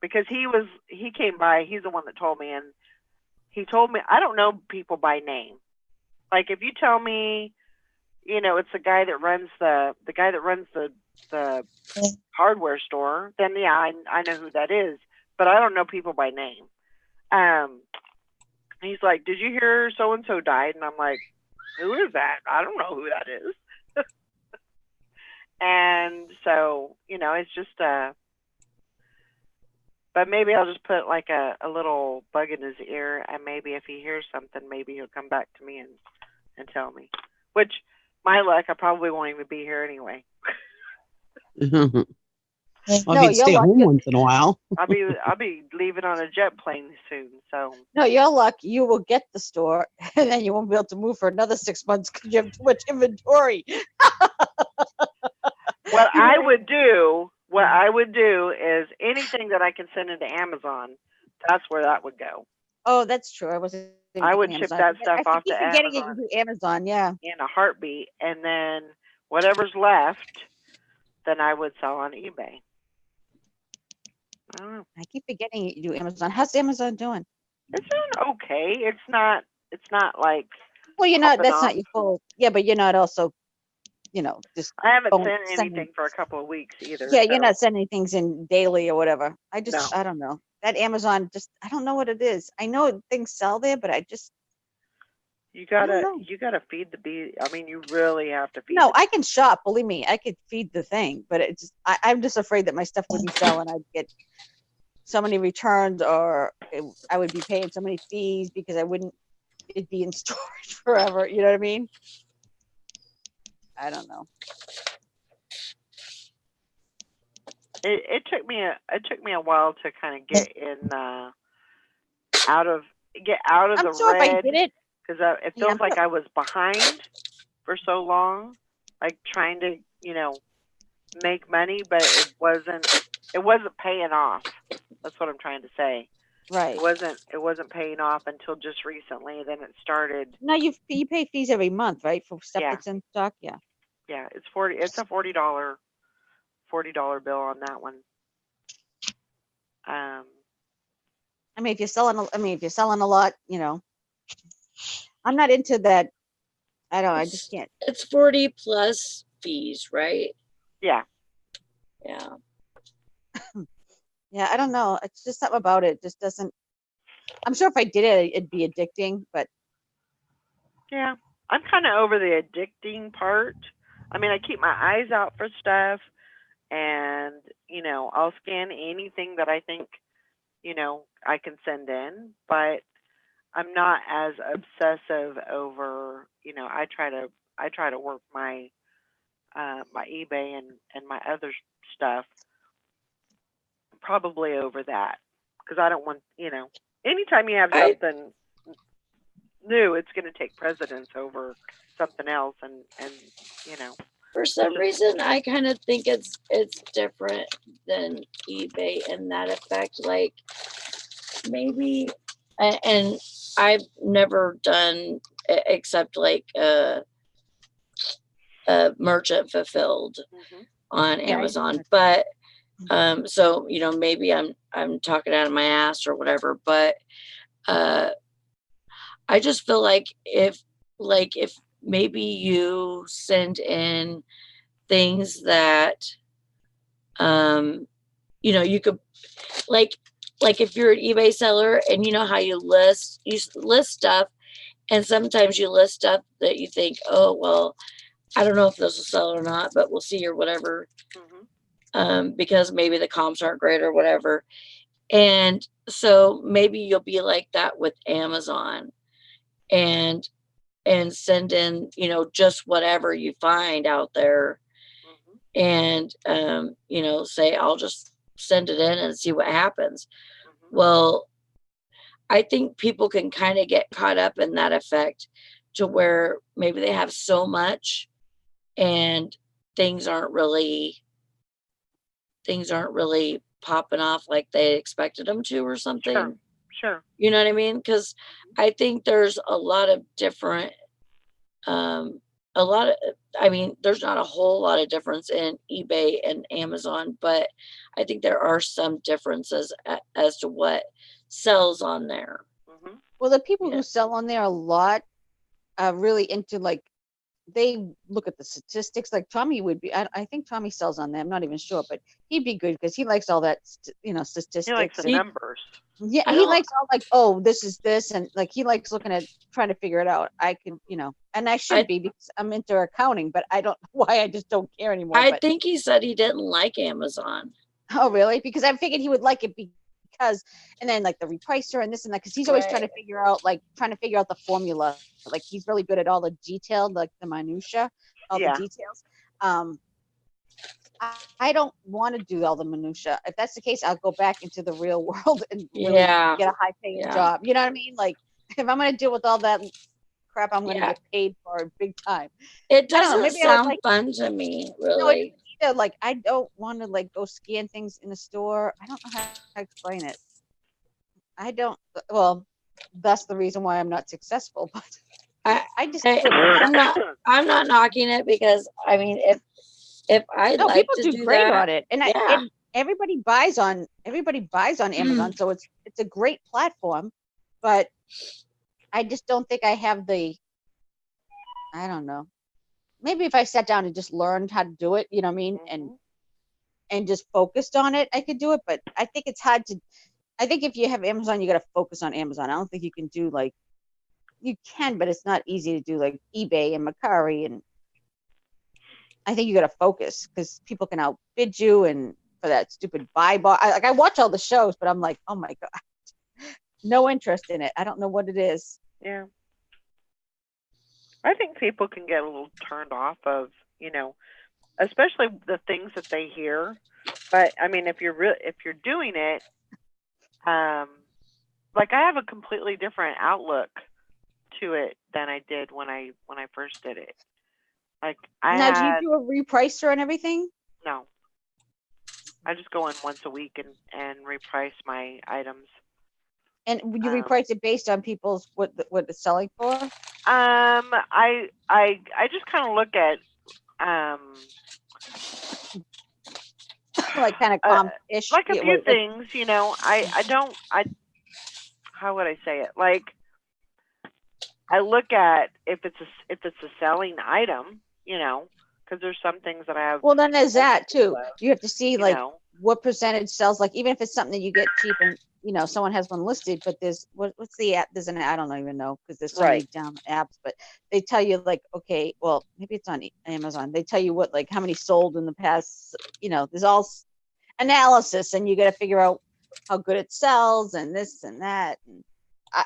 because he came by, he's the one that told me, and he told me, I don't know people by name. Like if you tell me, it's the guy that runs the hardware store, then yeah, I know who that is, but I don't know people by name. He's like, did you hear so and so died? And I'm like, who is that? I don't know who that is. And so, it's just but maybe I'll just put like a little bug in his ear, and maybe if he hears something, maybe he'll come back to me and tell me. Which, my luck, I probably won't even be here anyway. Well, you'd stay home once in a while. I'll be leaving on a jet plane soon. So no, you're lucky. You will get the store, and then you won't be able to move for another 6 months because you have too much inventory. What I would do is anything that I can send into Amazon, that's where that would go. Oh, that's true. I wasn't. I would ship that stuff off to Amazon. Amazon, yeah. In a heartbeat, and then whatever's left, then I would sell on eBay. I don't know. I keep forgetting you do Amazon. How's Amazon doing? It's doing okay. It's not like. Well, you're not. That's not your full. Yeah, but you're not also. Just. I haven't sent anything for a couple of weeks either. Yeah, you're not sending things in daily or whatever. I don't know. That Amazon I don't know what it is. I know things sell there, but I just. You gotta feed the bee. I mean, you really have to feed. No, I can shop. Believe me, I could feed the thing, but I'm just afraid that my stuff wouldn't sell and I'd get so many returns, or I would be paying so many fees because it'd be in storage forever. You know what I mean? I don't know. It took me a while to kind of get out of the red. If I did it. Because it feels like I was behind for so long, like trying to, make money, but it wasn't paying off. That's what I'm trying to say. Right. It wasn't paying off until just recently. Then it started. No, you pay fees every month, right, for stuff that's in stock. Yeah. Yeah, it's a $40 bill on that one. I mean, if you're selling a lot, I'm not into that. I don't. I just can't. It's 40 plus fees, right? Yeah. Yeah. Yeah, I don't know. It's just something about it. Just doesn't. I'm sure if I did it, it'd be addicting, but. Yeah, I'm kind of over the addicting part. I mean, I keep my eyes out for stuff, and I'll scan anything that I think, I can send in, but I'm not as obsessive over, I try to work my my eBay and my other stuff, probably over that, because I don't want, anytime you have I something new, it's going to take precedence over something else, and for some just reason I kind of think it's different than eBay in that effect. Like maybe, and I've never done except like merchant fulfilled on Yeah, Amazon, but so maybe I'm talking out of my ass or whatever, but I just feel like if maybe you send in things that you could like if you're an eBay seller and you know how you list stuff, and sometimes you list stuff that you think, oh well, I don't know if this will sell or not, but we'll see or whatever, because maybe the comps aren't great or whatever. And so maybe you'll be like that with Amazon, and send in just whatever you find out there, and say I'll just send it in and see what happens. Well, I think people can kind of get caught up in that effect to where maybe they have so much and things aren't really popping off like they expected them to or something. Sure. You know what I mean? Because I think there's a lot of different, there's not a whole lot of difference in eBay and Amazon, but I think there are some differences as to what sells on there. Well, the people who sell on there a lot are really into, like, they look at the statistics. Like Tommy would be, I think Tommy sells on there. I'm not even sure, but he'd be good because he likes all that, statistics. He likes the numbers. Yeah, he likes all, like, oh, this is this, and like he likes looking at trying to figure it out. I can, and I should be because I'm into accounting, but I don't know why, I just don't care anymore. I think he said he didn't like Amazon. Oh, really? Because I figured he would like it because, and then like the repricer and this and that, because he's always trying to figure out the formula. Like he's really good at all the detailed, like the minutia, all the details. I don't want to do all the minutia. If that's the case, I'll go back into the real world and really get a high paying job. You know what I mean? Like if I'm going to deal with all that crap, I'm going to get paid for it big time. It doesn't sound fun to me, really. No, like I don't want to like go scan things in the store. I don't know how to explain it. I don't. Well, that's the reason why I'm not successful. But I'm not knocking it, because I mean, if I like people to do great that, on it, and and everybody buys on Amazon, so it's a great platform. But I just don't think I have the. I don't know. Maybe if I sat down and just learned how to do it, you know what I mean, and just focused on it, I could do it. But I think it's hard to. I think if you have Amazon, you got to focus on Amazon. I don't think you can do like. You can, but it's not easy to do like eBay and Mercari, and I think you got to focus because people can outbid you, and for that stupid buy bar. I watch all the shows, but I'm like, oh my god, no interest in it. I don't know what it is. Yeah. I think people can get a little turned off of, especially the things that they hear. But I mean, if you're doing it, like I have a completely different outlook to it than I did when I first did it. Like do you do a repricer and everything? No, I just go in once a week and reprice my items. And you reprice it based on people's what it's selling for? I just kind of look at like kind of comp-ish, like a few things, how would I say it? Like I look at if it's a selling item, because there's some things that I have. Well, then there's that too. You have to see like what percentage sells. Like even if it's something that you get cheap and someone has one listed, but there's what's the app? There's an I don't even know because there's so many down apps, but they tell you like, okay, well maybe it's on Amazon. They tell you what like how many sold in the past. There's all analysis, and you got to figure out how good it sells and this and that. And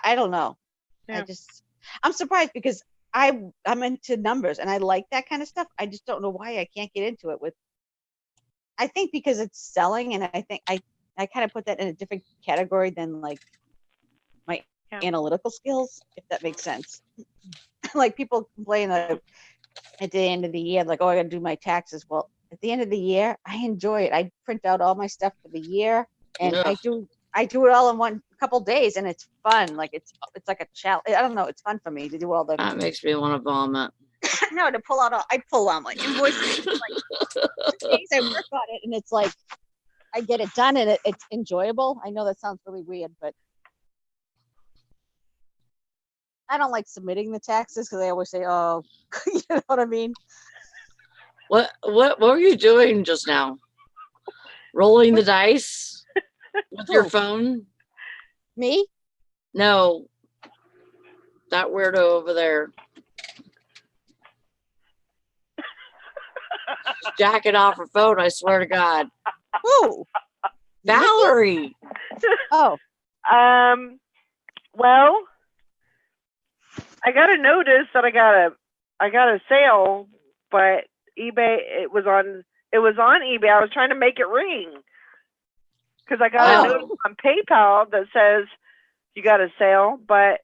I don't know. Yeah. I'm surprised because I'm into numbers and I like that kind of stuff. I just don't know why I can't get into it with. I think because it's selling, and I think I kind of put that in a different category than like my Yeah. analytical skills, if that makes sense. Like people complain that at the end of the year, like, oh, I got to do my taxes. Well, at the end of the year, I enjoy it. I print out all my stuff for the year, and Ugh. I do it all in one couple days, and it's fun. Like it's like a challenge. I don't know. It's fun for me to do all the That makes me want to vomit. no, to pull out all. I pull out my invoices. Like 2 days I work on it, and it's like I get it done, and it's enjoyable. I know that sounds really weird, but I don't like submitting the taxes because they always say, "Oh," you know what I mean? What were you doing just now? Rolling the dice with your Who? phone? Me? No, that weirdo over there. She's jacking off her phone, I swear to God. Who? Valerie. Oh, Well, I got a notice that I got a sale, but eBay it was on eBay. I was trying to make it ring because I got a Oh. notice on PayPal that says you got a sale, but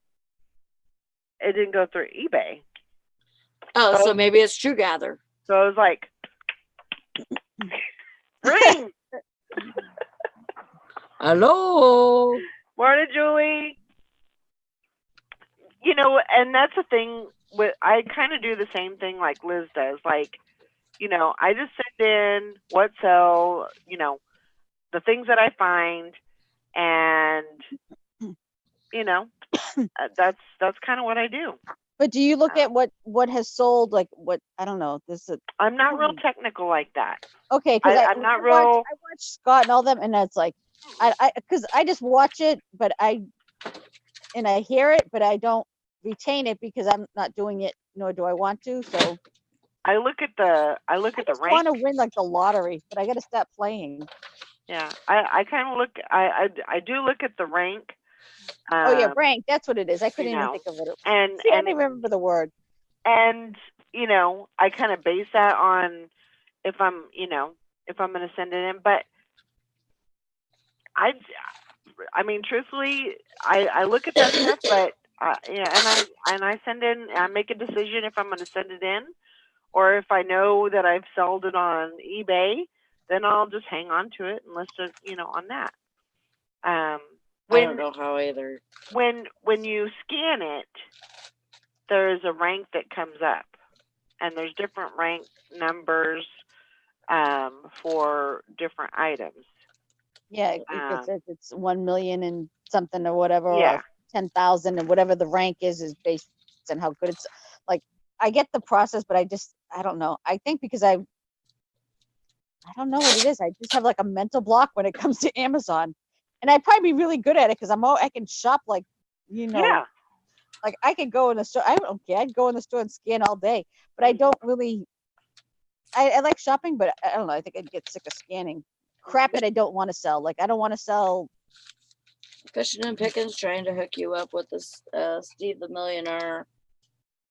it didn't go through eBay. Oh, so maybe it's True Gather. So I was like, ring. Hello. Morning, Julie. You know, and that's the thing with I kind of do the same thing like Liz does. Like, you know, I just send in what sell, you know, the things that I find, and you know, that's kind of what I do. but do you look at what has sold? Like what? I don't know. This is I'm not real technical like that. okay because I'm not real. I watch Scott and all them, and it's like because I just watch it, but I hear it, but I don't retain it because I'm not doing it, nor do I want to. So I look at the I rank. want to win like the lottery, but I got to stop playing. Yeah, I kind of look. I do look at the rank. Oh yeah, rank. That's what it is. I couldn't you even know, think of it. and See, I and didn't remember the word. and you know, I kind of base that on if I'm going to send it in. But I mean, truthfully, I look at that stuff, but yeah, and I send in. I make a decision if I'm going to send it in, or if I know that I've sold it on eBay, then I'll just hang on to it and list it, on that. I don't know how either. When you scan it, there's a rank that comes up, and there's different rank numbers for different items. Yeah, it says it's 1 million and something or whatever, Yeah. or 10,000, and whatever the rank is based on how good it's. Like, I get the process, but I don't know. I think because I don't know what it is. I just have like a mental block when it comes to Amazon, and I'd probably be really good at it because I can shop like, Yeah. like I could go in the store. I don't care. I'd go in the store and scan all day, but I don't really. I like shopping, but I don't know. I think I'd get sick of scanning crap that I don't want to sell. Like I don't want to sell. Fishing and Pickens trying to hook you up with this Steve the Millionaire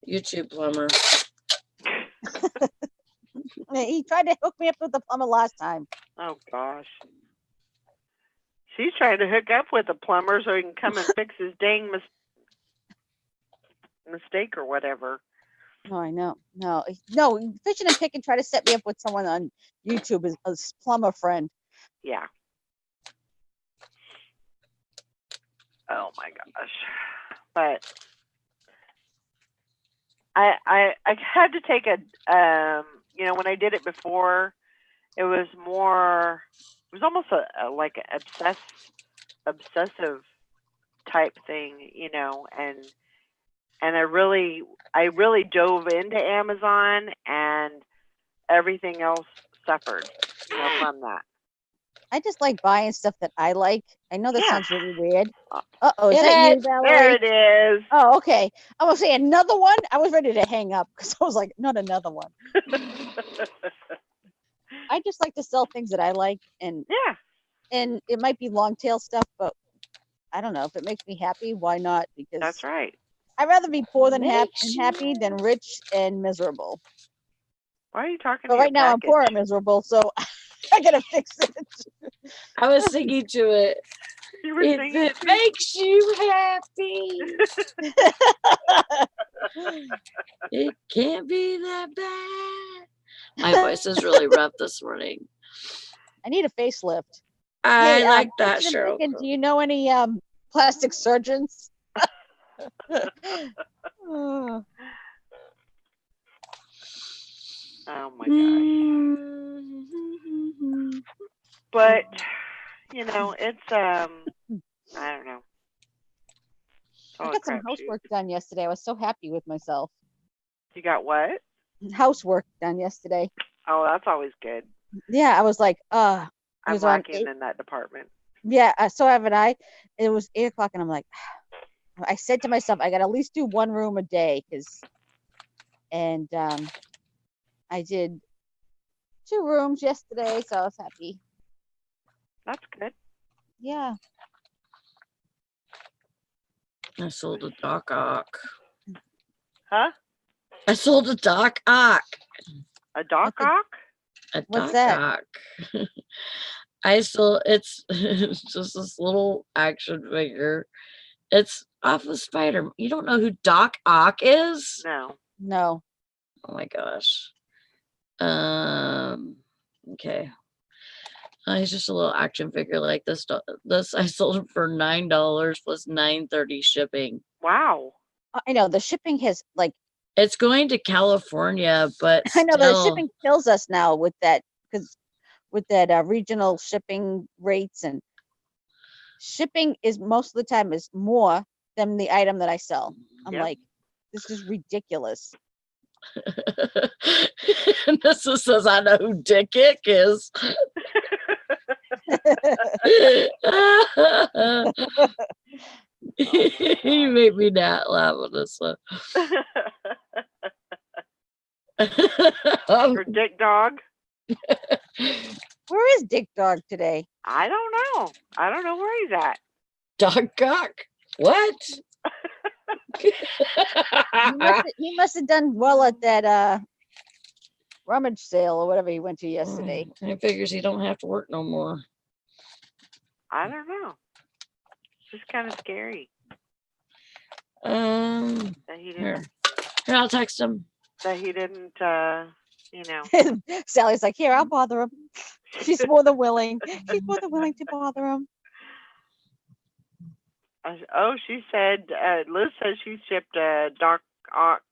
YouTube plumber. He tried to hook me up with the plumber last time. Oh gosh. She's trying to hook up with a plumber so he can come and fix his dang mistake or whatever. Oh, I know. No. Fishing and Picking try to set me up with someone on YouTube, as a plumber friend. Yeah. Oh my gosh. But I had to take a when I did it before, it was almost a like an obsessive type thing, and I really dove into Amazon, and everything else suffered, from that. I just like buying stuff that I like. I know that Yeah. sounds really weird. Is that you, Valerie? There it is. Oh, okay. I was saying another one. I was ready to hang up because I was like, not another one. I just like to sell things that I like, and it might be long tail stuff, but I don't know if it makes me happy. Why not? Because that's right. I'd rather be poor than Make happy than rich and miserable. Why are you talking But to your right now I'm poor and package? miserable, so I gotta fix it. I was singing to it. You were If singing it to makes you happy, it can't be that bad. My voice is really rough this morning. I need a facelift. I like that Actually, I'm show. thinking, do you know any plastic surgeons? Oh, Oh my gosh. Mm-hmm. But you know, it's I don't know. It's I all a got some crapshoot. housework done yesterday. I was so happy with myself. You got what? Housework done yesterday. Oh, that's always good. Yeah, I was like, it I'm was on lacking in that department. Yeah, so haven't I. It was 8 o'clock, and I'm like, I said to myself, I got to at least do one room a day, and I did 2 rooms yesterday, so I was happy. That's good. Yeah. I sold a Doc Ock. Huh? I sold a Doc Ock. A Doc What's Ock? A What's Doc that? Ock. I sold it's just this little action figure. It's off of Spider. You don't know who Doc Ock is? No. No. Oh my gosh. Okay. He's just a little action figure like this. This I sold him for $9 plus $9.30 shipping. Wow. I know the shipping has like It's going to California, but I know the still, shipping kills us now with that because with that regional shipping rates, and shipping is most of the time is more than the item that I sell. I'm Yep. like, this is ridiculous. and this one says, I know who Dick Ick is. You make me not laugh on this one. Or Dick Dog? Where is Dick Dog today? I don't know. I don't know where he's at. Dog Cock. What? He must have done well at that rummage sale or whatever he went to yesterday. He figures he don't have to work no more. I don't know. It's kind of scary That that he here. didn't. Here, I'll text him. That he didn't. You know. Sally's like, here, I'll bother him. She's more than willing. She's more than willing to bother him. Oh, she said. Liz says she shipped a Doc Ock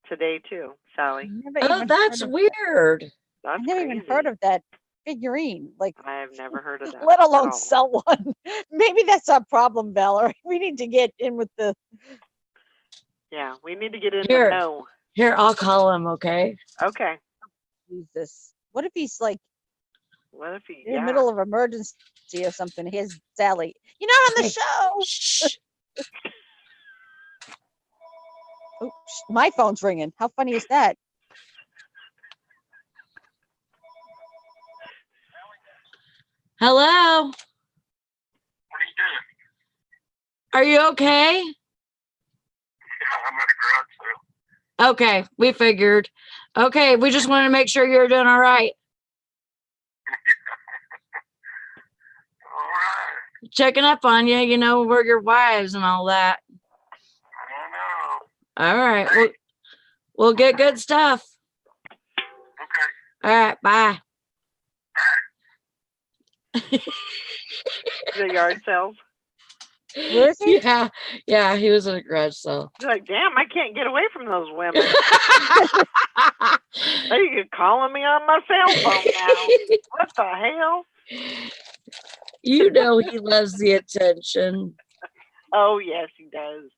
today too. Sally. Oh, that's weird. That's I never crazy. even heard of that figurine. Like, I have never heard of that. let at alone all. sell one. Maybe that's our problem, Valerie. We need to get in with the. Yeah, we need to get in Here. the know. Here, I'll call him, okay? Okay. Jesus. What if he's like What if he? in the Yeah. middle of emergency or something? Here's Sally. You're not on the Hey. show. Shh. Oops, my phone's ringing. How funny is that? Hello? What are you doing? Are you okay? Yeah, I'm at a garage sale. Okay, we figured. Okay, we just wanted to make sure you're doing all right. All right. Checking up on you, you know, we're your wives and all that. I know. All right, we'll get good stuff. Okay. All right, bye. The yard sales. Where is he? Yeah, he was at a garage sale. You're like, damn, I can't get away from those women. Are you calling me on my cell phone now? What the hell? You know he loves the attention. Oh, yes, he does.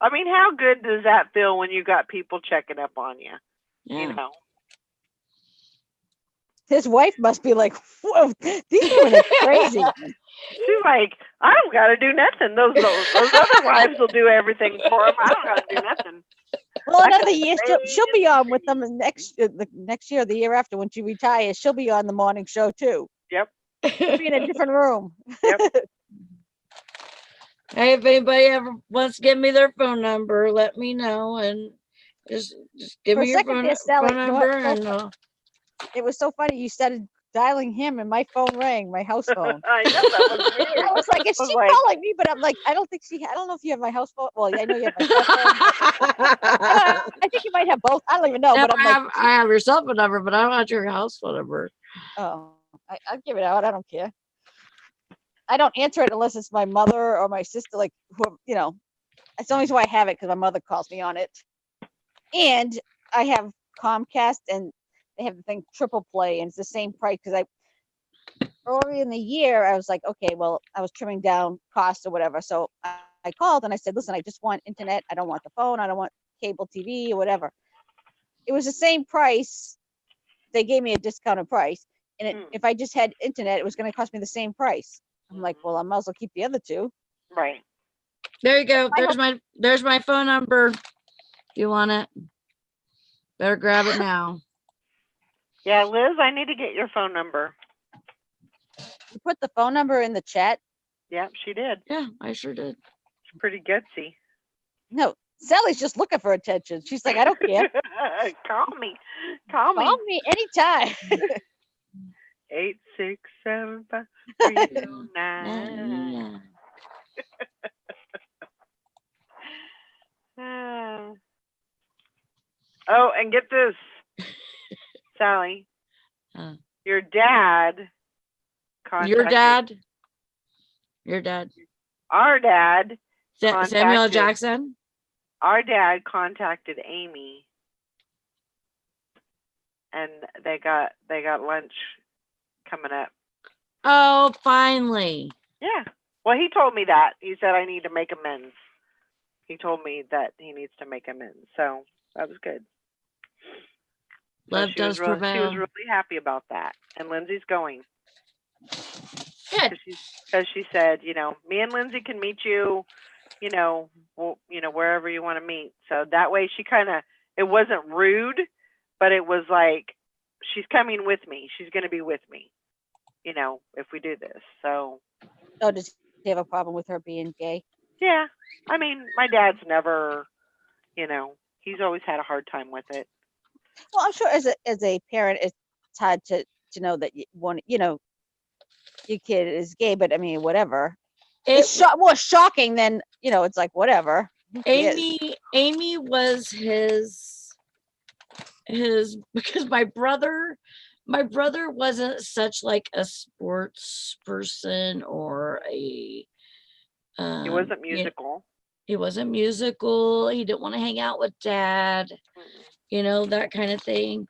I mean, how good does that feel when you got people checking up on you? Yeah. You know? His wife must be like, whoa, these women are crazy. She's like, I don't got to do nothing. Those other wives will do everything for them. I don't got to do nothing. Well, I another got year, she'll be on with them the next year, the year after when she retires. She'll be on the morning show too. Yep. She'll be in a different room. Yep. Hey, if anybody ever wants to give me their phone number, let me know, and just give For a me your second phone, there, Sally, phone you know what? number, and It was so funny. You started dialing him, and my phone rang, my house phone. I know that was I weird. was like, is I was she like- calling me? But I'm like, I don't think I don't know if you have my house phone. Well, I know you have my cell phone. I think you might have both. I don't even know. No, But I'm like, I have your cell phone number, but I don't want your house phone number. oh, I'll give it out. I don't care. I don't answer it unless it's my mother or my sister. Like, who, that's the only reason why I have it, because my mother calls me on it. And I have Comcast, and they have the thing triple play, and it's the same price. Because early in the year, I was like, okay, well, I was trimming down costs or whatever. So I called and I said, listen, I just want internet. I don't want the phone. I don't want cable TV or whatever. It was the same price. They gave me a discounted price. And if I just had internet, it was going to cost me the same price. I'm like, well, I might as well keep the other two. Right. There you go. There's my phone number. If you want it, better grab it now. Yeah, Liz, I need to get your phone number. You put the phone number in the chat. Yep, she did. Yeah, I sure did. It's pretty gutsy. No, Sally's just looking for attention. She's like, I don't care. Call me. Call me. Call me anytime. 8675309. Oh, and get this, Sally. Your dad contacted. Your dad. Our dad. Samuel Jackson. Our dad contacted Amy, and they got lunch coming up. Oh, finally. Yeah. Well, he told me that. He said I need to make amends. He told me that he needs to make amends. So that was good. Love does prevail. She was really happy about that. And Lindsay's going. Good. Because she said, me and Lindsay can meet you, wherever you want to meet. So that way it wasn't rude, but it was like, she's coming with me. She's going to be with me, if we do this. So. Oh, does he have a problem with her being gay? Yeah. I mean, my dad's never, he's always had a hard time with it. Well, I'm sure as a parent, it's hard to know that your kid is gay, but I mean, whatever. It's more shocking than, it's like, whatever. Amy was his, because my brother wasn't such like a sports person or a, he wasn't musical. He wasn't musical. He didn't want to hang out with dad, that kind of thing.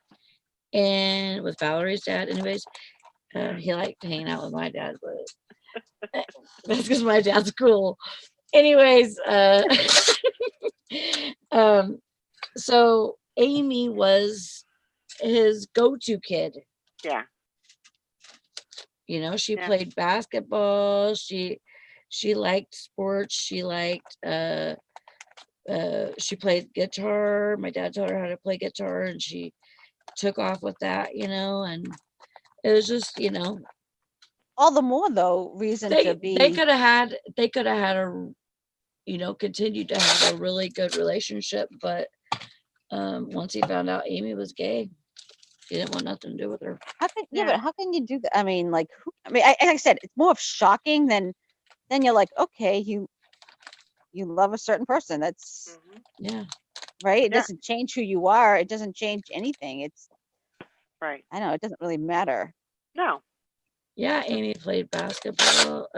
And with Valerie's dad, anyways, he liked hanging out with my dad, but that's because my dad's cool. Anyways, so Amy was his go-to kid. Yeah. She played basketball. She liked sports. She liked she played guitar. My dad taught her how to play guitar, and she took off with that, and it was just, all the more though reason to be. They could have had a, continued to have a really good relationship, but once he found out Amy was gay, he didn't want nothing to do with her. But how can you do that? I mean, like I said, it's more of shocking than you're like, okay, you love a certain person. That's right. It doesn't change who you are. It doesn't change anything. It's right. I know it doesn't really matter. No. Yeah, Amy played basketball.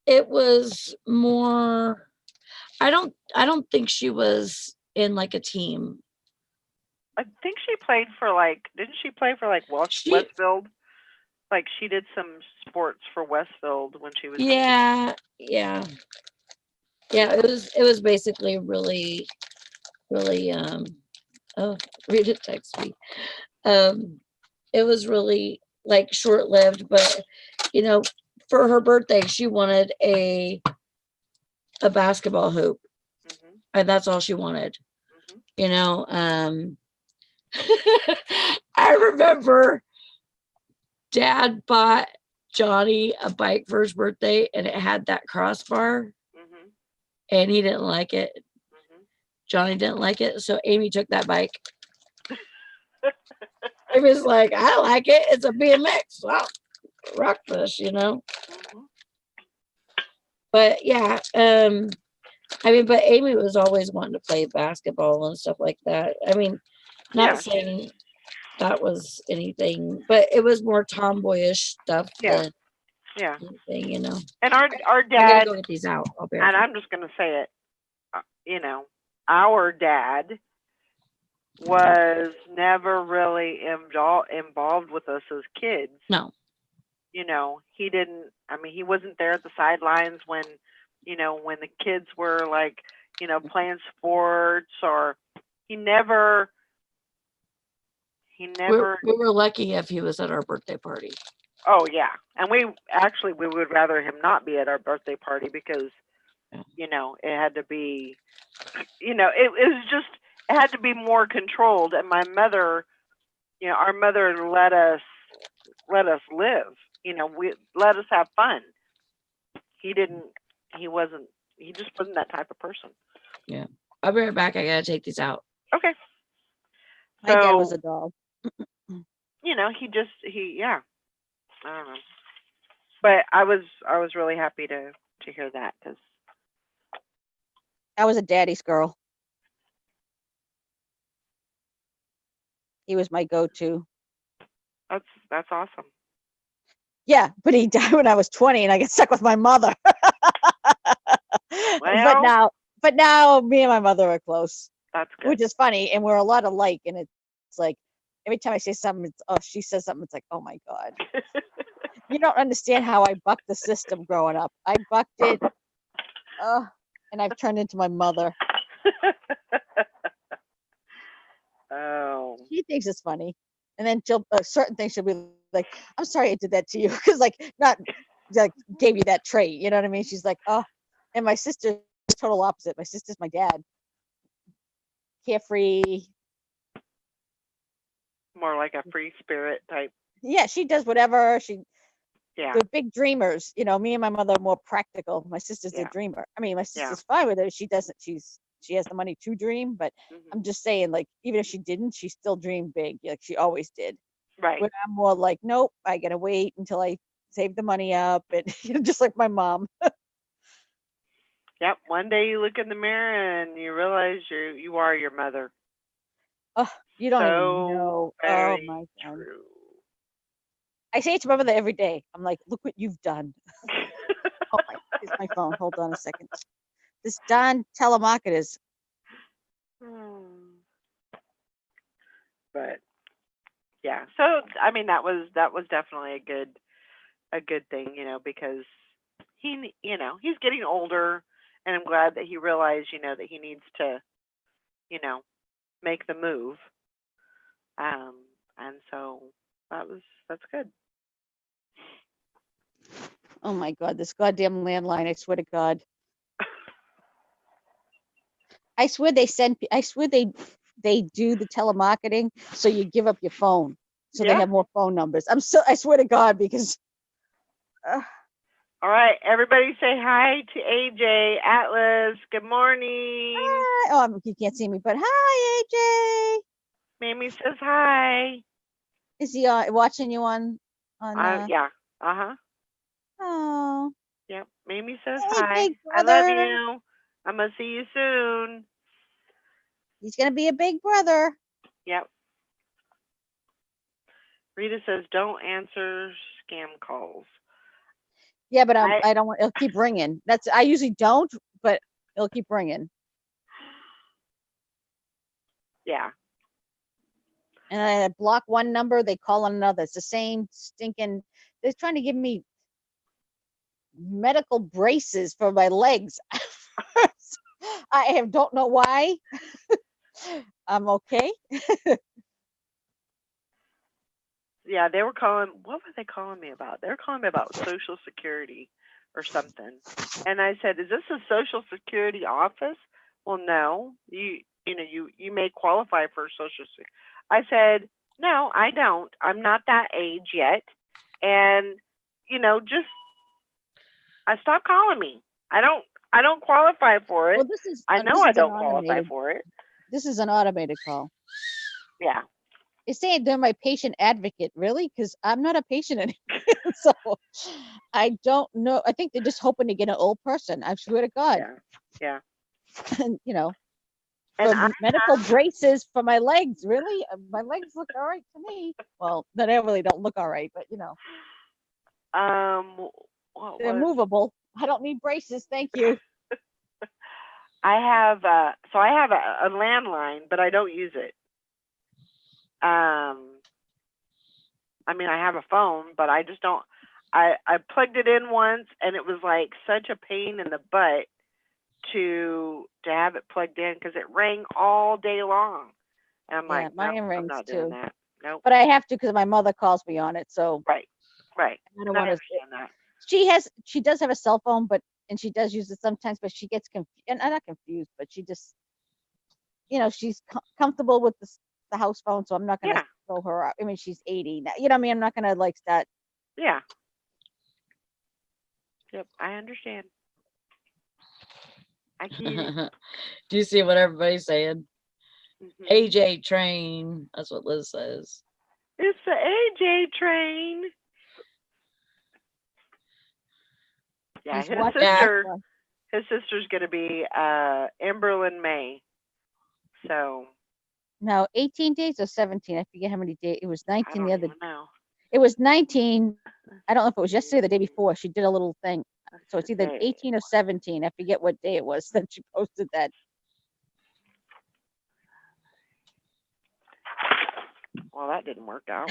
It was more. I don't think she was in like a team. I think she played for didn't she play for Westfield? Like she did some sports for Westfield when she was. Yeah. It was basically really. Oh, Rita text me. It was really like short-lived, but for her birthday she wanted a basketball hoop, and that's all she wanted. I remember Dad bought Johnny a bike for his birthday, and it had that crossbar, Mm-hmm. and he didn't like it. Mm-hmm. Johnny didn't like it, so Amy took that bike. It was like, I like it. It's a BMX. Wow, rock this, Mm-hmm. But yeah, I mean, but Amy was always wanting to play basketball and stuff like that. I mean, not Yeah. saying that was anything, but it was more tomboyish stuff Yeah. than Yeah. anything, And our I gotta dad, go get these out. I'll be right and back. I'm just gonna say it. Our dad was never really involved with us as kids. No. He didn't. I mean, he wasn't there at the sidelines when the kids were like, playing sports, or he never. We were lucky if he was at our birthday party. Oh yeah, and we would rather him not be at our birthday party because, it had to be, it was just, it had to be more controlled. And my mother, our mother let us live. We let us have fun. He didn't. He wasn't. He just wasn't that type of person. Yeah, I'll be right back. I gotta take these out. Okay. My dad was a doll. Yeah. I don't know. But I was really happy to hear that, because I was a daddy's girl. He was my go-to. that's awesome. Yeah, but he died when I was 20 and I got stuck with my mother. Well, but now me and my mother are close, that's good. which is funny, and we're a lot alike, and it's like every time I say something, she says something, it's like, oh my God. You don't understand how I bucked the system growing up. I bucked it, and I've turned into my mother. Oh. She thinks it's funny, and then certain things she'll be like, I'm sorry I did that to you, because not like gave you that trait, you know what I mean? She's like, oh. And my sister's total opposite. My sister's my dad, carefree. More like a free spirit type. Yeah, she does whatever. Yeah. They're big dreamers. Me and my mother are more practical. My sister's a dreamer. I mean, my sister's fine with it. She doesn't. She has the money to dream, but I'm just saying, like, even if she didn't, she still dreamed big, like she always did. Right. But I'm more like, nope, I gotta wait until I save the money up, and just like my mom. Yep. One day you look in the mirror and you realize you are your mother. Oh, you don't even So know. Oh very my God. true. I say it to my mother every day. I'm like, look what you've done. Oh here's my phone. Hold on a second. This darn telemarketers. But yeah, so I mean that was definitely a good thing, because he's getting older, and I'm glad that he realized, that he needs to, make the move. And so that's good. Oh my God, this goddamn landline. I swear to God. I swear they do the telemarketing so you give up your phone, so they have more phone numbers. I swear to God, because all right, everybody say hi to AJ Atlas. Good morning. Hi. Oh, you can't see me, but hi, AJ. Mamie says hi. Is he watching you on yeah. Uh-huh. Oh. Yep. Mamie says Hey, hi. big I love brother. you. I'm gonna see you soon. He's gonna be a big brother. Yep. Rita says don't answer scam calls. Yeah, but I don't want. It'll keep ringing. I usually don't, but it'll keep ringing. Yeah. And I block one number, they call on another. It's the same stinking. They're trying to give me medical braces for my legs. Don't know why. I'm okay. Yeah, they were calling. What were they calling me about? They were calling me about Social Security or something. And I said, "Is this a Social Security office?" Well, no. You may qualify for Social Security. I said, "No, I don't. I'm not that age yet." And just stop calling me. I don't qualify for it. Well, this is. I know this I is an don't qualify automated. for it. This is an automated call. Yeah. It's saying they're my patient advocate, really, because I'm not a patient anymore. So I don't know. I think they're just hoping to get an old person. I swear to God. Yeah. And, And for medical braces for my legs. Really, my legs look all right to me. Well, they really don't look all right, but what they're was movable. I don't need braces, thank you. I have a landline, but I don't use it. I mean, I have a phone, but I just don't. I plugged it in once, and it was like such a pain in the butt to have it plugged in because it rang all day long. And I'm Yeah, like, mine no, I'm rings not doing too. that. Nope. But I have to because my mother calls me on it. So Right. I don't I want to. understand that. She does have a cell phone, and she does use it sometimes, but she gets confused, and I'm not confused, but she just, she's comfortable with the house phone, so I'm not gonna Yeah. throw her out. I mean, she's 80 now. You know what I mean? I'm not gonna like start. Yeah. Yep, I understand. I get it. Do you see what everybody's saying? Mhm. AJ train. That's what Liz says. It's the AJ train. Yeah, He's his watching sister. Oprah. His sister's gonna be Emberlyn May. So No, 18 days or 17. I forget how many days. It was I 19 don't the other. even know. It was 19. I don't know if it was yesterday or the day before. She did a little thing. So it's either 18 or 17. I forget what day it was that she posted that. Well, that didn't work out.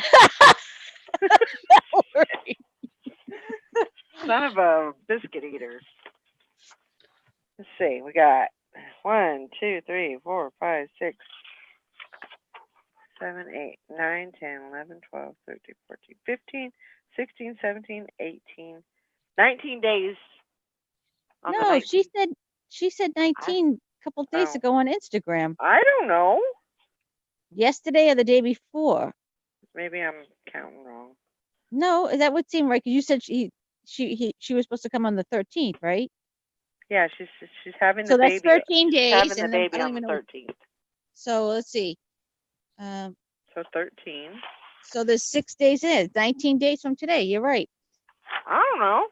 Son of a biscuit eater. Let's see. We got 1, 2, 3, 4, 5, 6, 7, 8, 9, 10, 11, 12, 13, 14, 15, 16, 17, 18, 19 days. On the No, 19th. she said 19 a couple days Oh. ago on Instagram. I don't know. Yesterday or the day before. Maybe I'm counting wrong. No, that would seem right. 'Cause you said she was supposed to come on the 13th, right? Yeah, she's having the So that's baby. 13 days, Having the and then I baby don't on the even know. 13th. So let's see. So 13. So there's 6 days in it. 19 days from today. You're right. I don't know.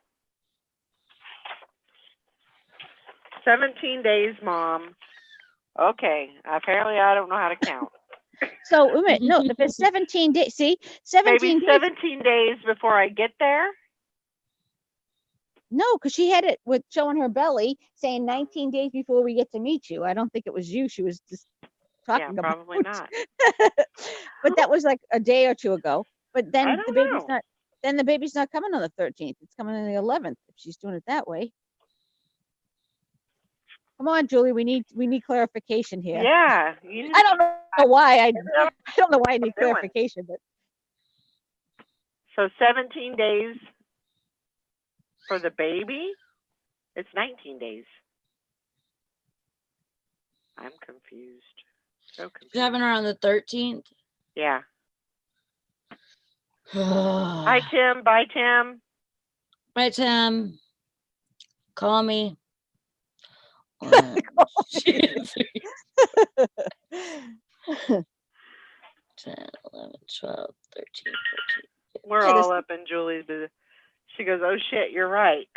17 days, Mom. Okay. Apparently, I don't know how to count. So wait a minute. No, if it's 17 days, see, 17 Maybe days. 17 days before I get there. No, because she had it with showing her belly, saying 19 days before we get to meet you. I don't think it was you. She was just talking about. Probably not. But that was like a day or two ago. But I then the don't baby's know. not. Then the baby's not coming on the 13th. It's coming on the 11th. If she's doing it that way. Come on, Julie. We need clarification here. Yeah. I don't know why. I don't know why I need Doing. clarification, but So 17 days for the baby? It's 19 days. I'm confused. So confused. She's having her on the 13th. Yeah. Hi, Tim. Bye, Tim. Bye, Tim. Call me. 1, 2, 3, 10, 11, 12, 13, 14. We're Yeah, all up in Julie's. She goes, oh, shit, you're right.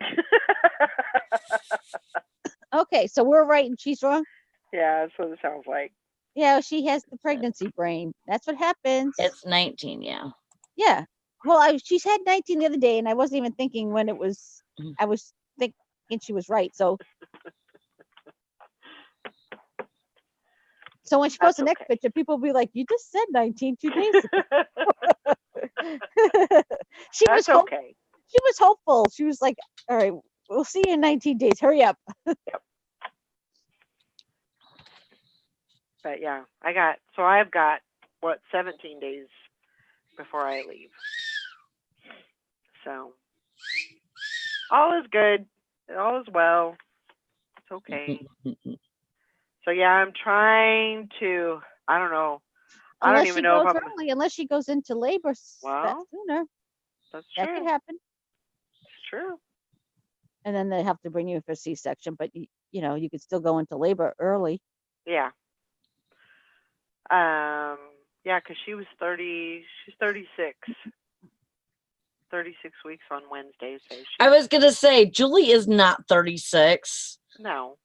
okay. So we're right and she's wrong. Yeah, that's what it sounds like. Yeah, she has the pregnancy brain. That's what happens. It's 19, yeah. Yeah. Well, she's had 19 the other day, and I wasn't even thinking when it was. I was thinking she was right. So when she posts the next picture, people will be like, "You just said 19 2 days ago." She was okay. She was hopeful. She was like, "All right, we'll see you in 19 days. Hurry up." Yep. But yeah, I've got 17 days before I leave. So all is good. All is well. It's okay. So yeah, I'm trying to. I don't know. I don't even know if I'm unless she goes into labor well, sooner. That's that true. could happen. true. And then they have to bring you for C-section, but you know, you could still go into labor early. Yeah. Yeah, because she was 30. She's 36. 36 weeks on Wednesday. So I was gonna say Julie is not 36. no.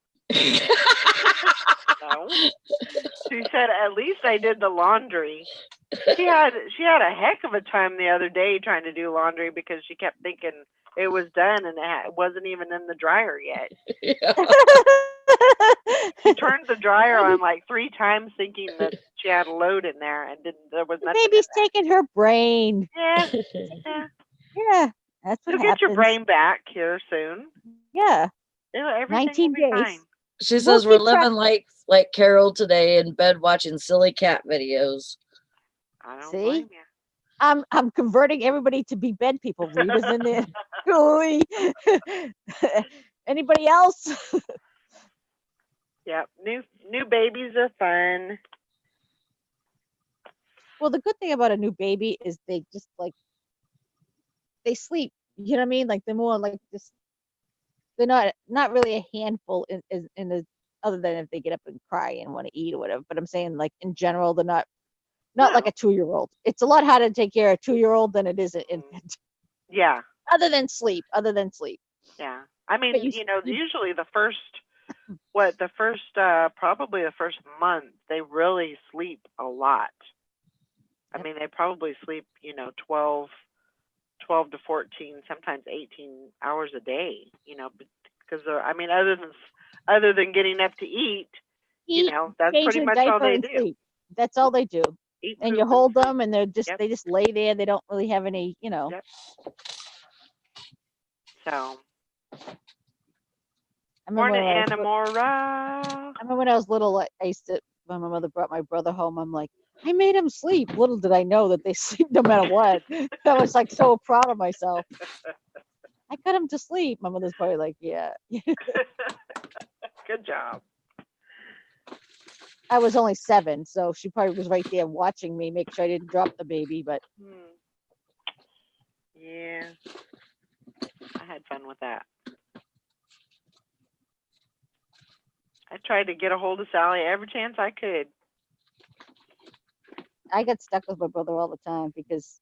No. She said at least I did the laundry. She had a heck of a time the other day trying to do laundry because she kept thinking it was done and it wasn't even in the dryer yet. Yeah. She turned the dryer on like 3 times thinking that she had a load in there and there was The nothing. baby's taking her brain. Yeah. Yeah. Yeah, that's what You'll happens. get your brain back here soon. Yeah, Everything 19 will be days. fine. She We'll says we're keep track- living like Carol today in bed watching silly cat videos. I don't See? blame you. I'm converting everybody to be bed people. Rita's in there. Julie. Anybody else? Yep. New babies are fun. Well, the good thing about a new baby is they just like they sleep. You know what I mean? Like they're more like just they're not really a handful in the other than if they get up and cry and want to eat or whatever. But I'm saying like in general, they're not like a 2-year-old. It's a lot harder to take care of a 2-year-old than it is an infant. Yeah. Other than sleep. Yeah. I mean, But usually the first probably the first month, they really sleep a lot. I mean, they probably sleep, 12 to 14, sometimes 18 hours a day, because I mean, other than getting up to eat, that's change pretty their much all diaper, they and do. sleep. That's all they do. Eat, And poop, you hold sleep. them and they Yep. just lay there. They don't really have any, Yep. So, I remember morning, when I was Anamora. I remember when I was little, I used to, when my mother brought my brother home, I'm like, I made him sleep. Little did I know that they sleep no matter what. I was like so proud of myself. I got him to sleep. My mother's probably like, yeah. Good job. I was only 7, so she probably was right there watching me, make sure I didn't drop the baby. But yeah, I had fun with that. I tried to get a hold of Sally every chance I could. I got stuck with my brother all the time because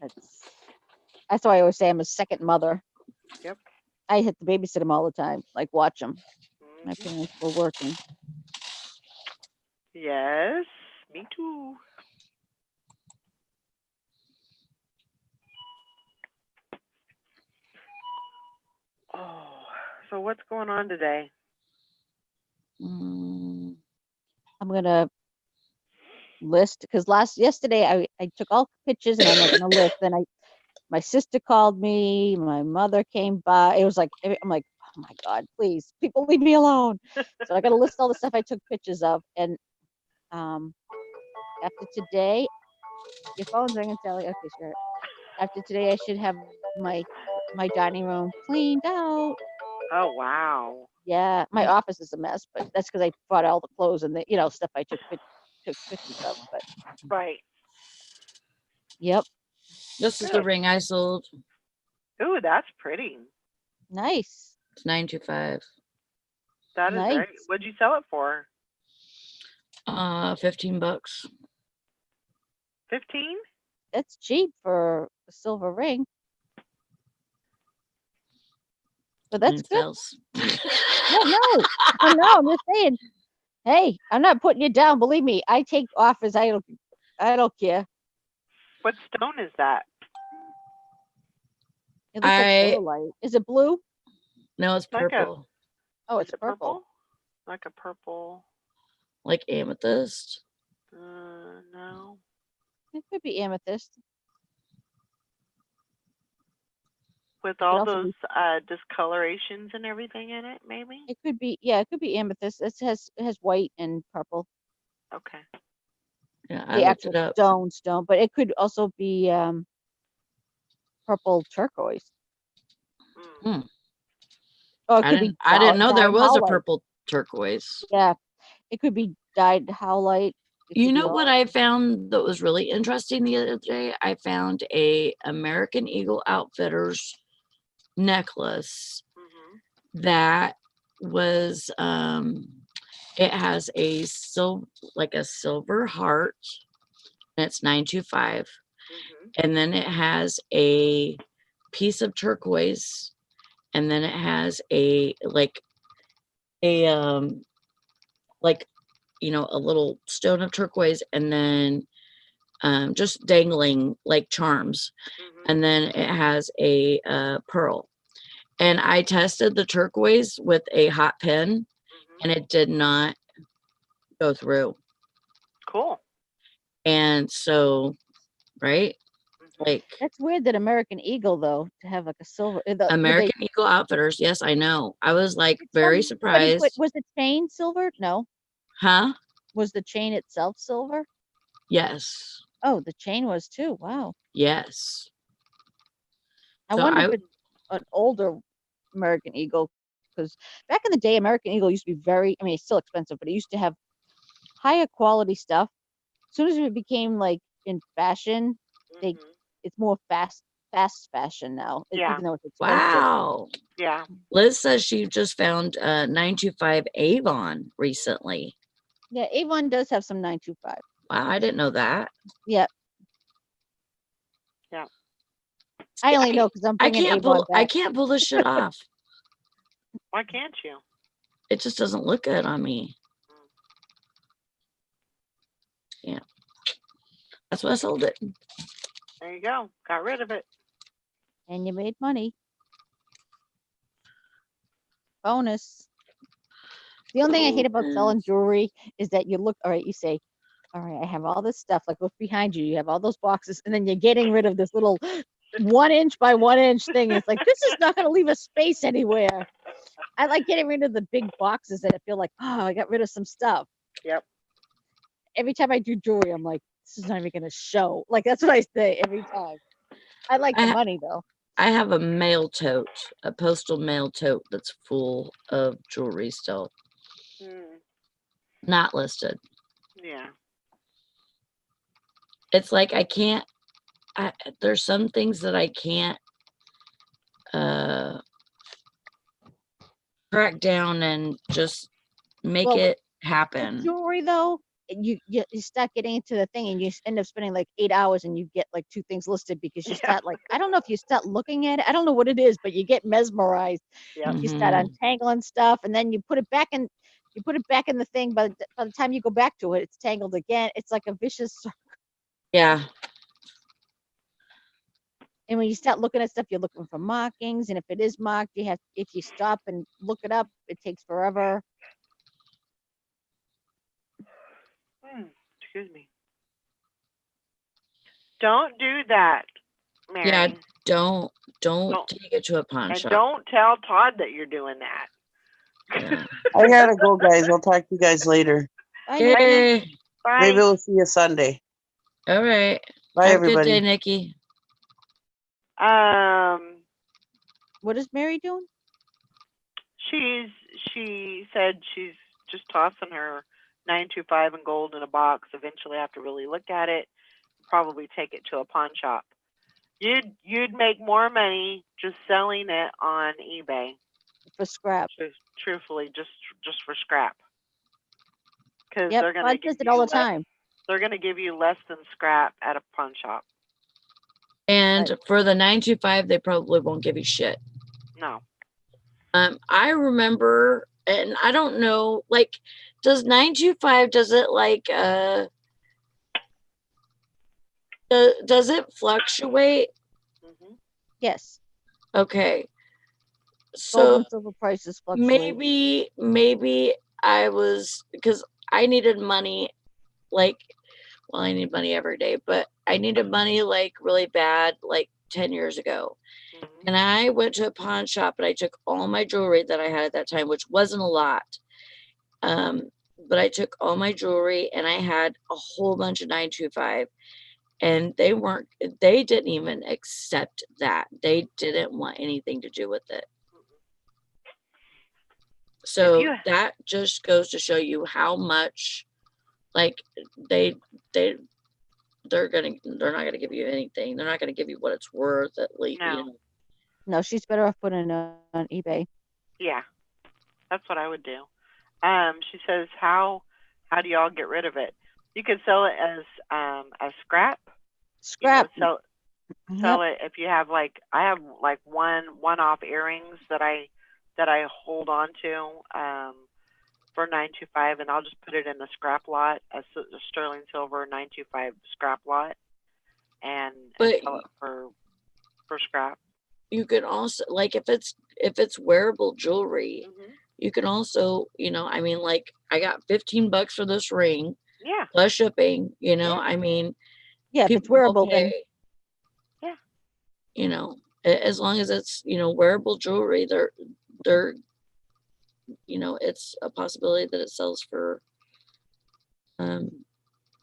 that's why I always say I'm a second mother. Yep. I had to babysit him all the time, like watch him. Mm-hmm. My parents were working. Yes, me too. Oh, so what's going on today? I'm gonna list because yesterday I took all pictures and I'm like gonna list. Then my sister called me, my mother came by. It was like I'm like, oh my god, please, people leave me alone. So I got to list all the stuff I took pictures of, and after today, your phone's ringing, Sally. Okay, sure. After today, I should have my dining room cleaned out. Oh wow. Yeah, my office is a mess, but that's because I brought all the clothes and the stuff I took pictures of. But Right. yep, This is the Good. ring I sold. Ooh, that's pretty. nice. It's $925. That is Nice. very. What'd you sell it for? $15. 15? That's cheap for a silver ring. But that's It good. sells. Yeah, no, I'm just saying. Hey, I'm not putting you down. Believe me, I take offers. I don't care. What stone is that? It looks like pearlite. Is it blue? No, it's Like purple. Oh, Is it's it purple. Like a purple. Like amethyst. No. It could be amethyst. With all also those discolorations and everything in it, maybe. It could be. Yeah, it could be amethyst. It has white and purple. Okay. Yeah, I The looked actual it up. stone, but it could also be purple turquoise. Mm. Oh, it could be. I didn't know there dyed was a howlite. purple turquoise. Yeah, it could be dyed howlite. It You could be know what all- I found that was really interesting the other day? I found a American Eagle Outfitters necklace Mm-hmm. that was it has a silver heart, and it's 925. Mm-hmm. And then it has a piece of turquoise, and then it has a like a little stone of turquoise, and then just dangling like charms, Mm-hmm. and then it has a pearl. And I tested the turquoise with a hot pin, Mm-hmm. and it did not go through. Cool. And so, right, Mm-hmm. like That's weird that American Eagle though to have like a silver. Would they, American Eagle Outfitters. Yes, I know. I was like it's very somebody put, surprised. was the chain silver? No. Huh? Was the chain itself silver? Yes. Oh, the chain was too. Wow. Yes. I So wonder if it's an older American Eagle, because back in the day, American Eagle used to be very, I mean, it's still expensive, but it used to have higher quality stuff. As soon as it became like in fashion, they Mm-hmm. it's more fast fashion now, Yeah. even though it's expensive. wow. Yeah. Liz says she just found 925 Avon recently. Yeah, Avon does have some 925. Wow, I didn't know that. Yeah. Yeah. I See, only know because I'm I bringing can't Avon I back. can't pull this shit off. Why can't you? It just doesn't look good on me. Yeah. That's why I sold it. There you go. Got rid of it. And you made money. Bonus. The only thing I hate about selling jewelry is that you look, all right, you say, all right, I have all this stuff, like look behind you, you have all those boxes, and then you're getting rid of this little 1 inch by 1 inch thing. It's like, this is not going to leave a space anywhere. I like getting rid of the big boxes that I feel like, oh, I got rid of some stuff. Yep. Every time I do jewelry, I'm like, this is not even going to show. Like, that's what I say every time. I like the money though. I have a mail tote, a postal mail tote that's full of jewelry still. Not listed. Yeah. It's like I can't, there's some things that I can't track down and just make it happen. Jewelry though, you start getting into the thing and you end up spending like 8 hours and you get like 2 things listed because you start like, I don't know if you start looking at it, I don't know what it is, but you get mesmerized. Yeah. You start untangling stuff and then you put it back in the thing, but by the time you go back to it, it's tangled again. It's like a vicious circle. Yeah. And when you start looking at stuff, you're looking for markings, and if it is marked, if you stop and look it up, it takes forever. Excuse me. Don't do that, Mary. Yeah, don't take it to a pawn and shop. don't tell Todd that you're doing that. Yeah. I gotta go, guys. I'll talk to you guys later. Bye, Nikki. Okay. Bye. Maybe we'll see you Sunday. All right. Bye, Have a good everybody. day, Nikki. What is Mary doing? She said she's just tossing her 925 in gold in a box. Eventually, have to really look at it. Probably take it to a pawn shop. You'd make more money just selling it on eBay. For scrap. Truthfully, just for scrap. Because Yep, they're gonna Bud does it all the time. They're gonna give you less than scrap at a pawn shop. And for the 925, they probably won't give you shit. No. I remember, and I don't know, like, does 925, does it like does it fluctuate? Yes. Okay. Gold So and silver prices fluctuate. maybe I was, because I needed money, like, well, I need money every day, but I needed money like really bad, like 10 years ago. And I went to a pawn shop and I took all my jewelry that I had at that time, which wasn't a lot. But I took all my jewelry and I had a whole bunch of 925, and they didn't even accept that. They didn't want anything to do with it. So that just goes to show you how much like they're not gonna give you anything. They're not gonna give you what it's worth at least. No. You know. No, she's better off putting it on eBay. Yeah, that's what I would do. She says, how do y'all get rid of it? You could sell it as scrap. Scrap. You know, Yep. sell it if you have like, I have like one-off earrings that I hold on to for 925, and I'll just put it in the scrap lot, a sterling silver 925 scrap lot, and But sell it for scrap. you can also, like, if it's wearable jewelry, Mm-hmm. you can also, you know, I mean, like, I got $15 for this ring Yeah. plus shipping, you know, Yeah. I mean, Yeah, if it's people will wearable, then pay, Yeah. you know, as long as it's, you know, wearable jewelry, they're, you know, it's a possibility that it sells for an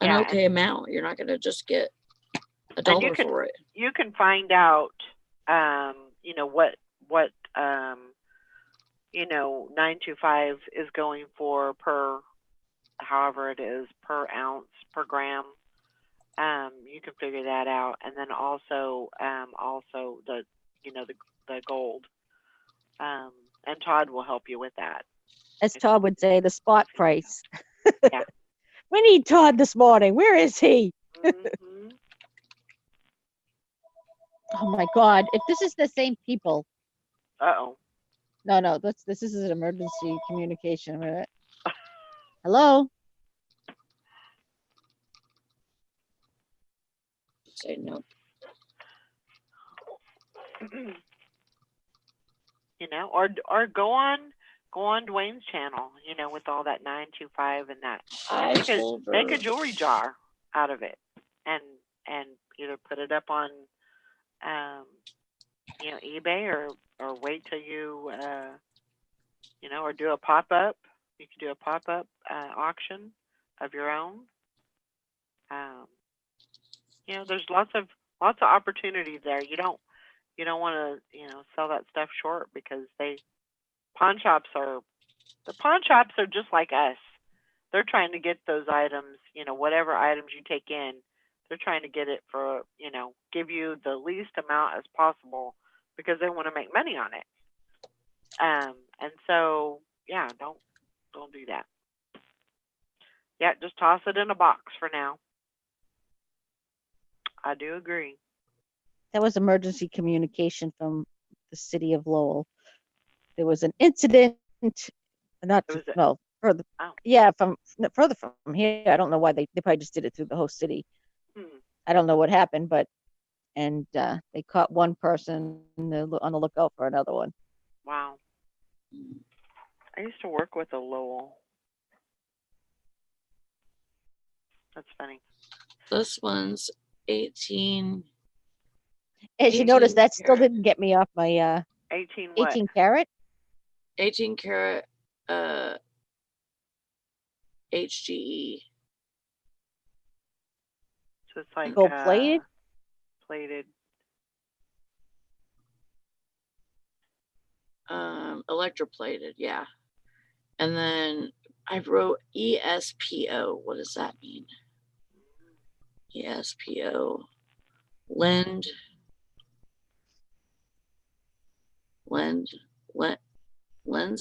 Yeah, okay amount. You're not gonna just get a and you dollar can for it. find out, you know, what 925 is going for per, however it is, per ounce, per gram. You can figure that out, and then also the, you know, the gold. And Todd will help you with that. as Todd would say, the spot price. Yeah. We need Todd this morning. Where is he? Mm-hmm. Oh my God! If this is the same people, Uh-oh. no, this is an emergency communication. Wait a minute. Hello. Say no. You know, or go on Dwayne's channel, you know, with all that 925 and that. Make a jewelry jar out of it, and either put it up on you know, eBay, or wait till you you know, or do a pop-up. You could do a pop-up auction of your own. You know, there's lots of opportunities there. You don't want to, you know, sell that stuff short, because pawn shops are just like us. They're trying to get those items, you know, whatever items you take in, they're trying to get it for, you know, give you the least amount as possible, because they want to make money on it. And so, yeah, don't do that. Yeah, just toss it in a box for now. I do agree. That was emergency communication from the city of Lowell. There was an incident, not It was well, further, Oh. yeah, further from here. I don't know why they probably just did it through the whole city. I don't know what happened, but they caught one person, and they're on the lookout for another one. Wow. I used to work with a Lowell. That's funny. This one's 18. As you notice, 18 that still karat. didn't get me off my 18 what? 18 karat. 18 karat HGE. So it's like Gold plated? Plated. Electroplated, yeah. And then I wrote ESPO. What does that mean? ESPO. Lens.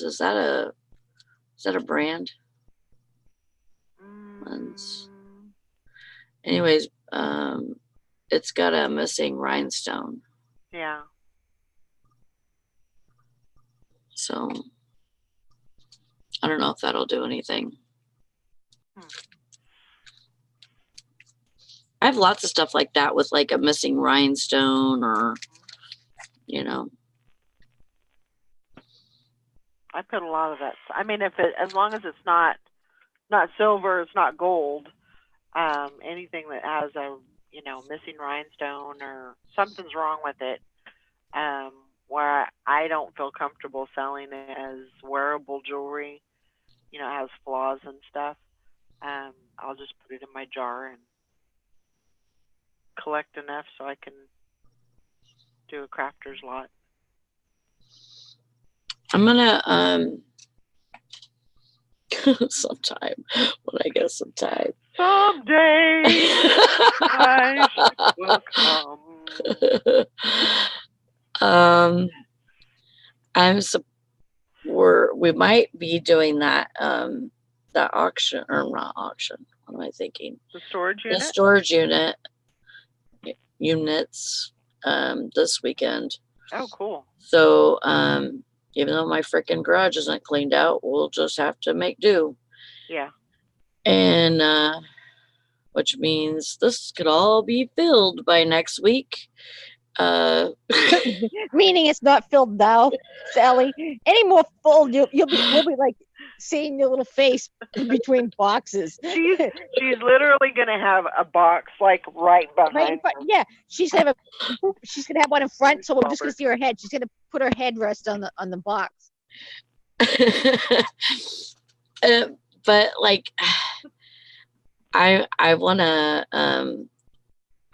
Is that a brand? Lens. Anyways, it's got a missing rhinestone. Yeah. So I don't know if that'll do anything. I have lots of stuff like that with like a missing rhinestone, or, you know. I put a lot of that. I mean, as long as it's not silver, it's not gold. Anything that has a, you know, missing rhinestone or something's wrong with it, where I don't feel comfortable selling it as wearable jewelry, you know, it has flaws and stuff. I'll just put it in my jar and collect enough so I can do a crafter's lot. I'm gonna sometime when I get some time. Someday my ship will come. I'm we might be doing that that auction or not auction. What am I thinking? The storage The unit? storage units this weekend. Oh, cool. So even though my freaking garage isn't cleaned out, we'll just have to make do. Yeah. And which means this could all be filled by next week. Meaning it's not filled now, Sally. Any more full, we'll be like seeing your little face in between boxes. She's literally gonna have a box like right Right in behind front, her. yeah, she's gonna have one in front, so we're just gonna see her head. She's gonna put her headrest on the box. But like, I wanna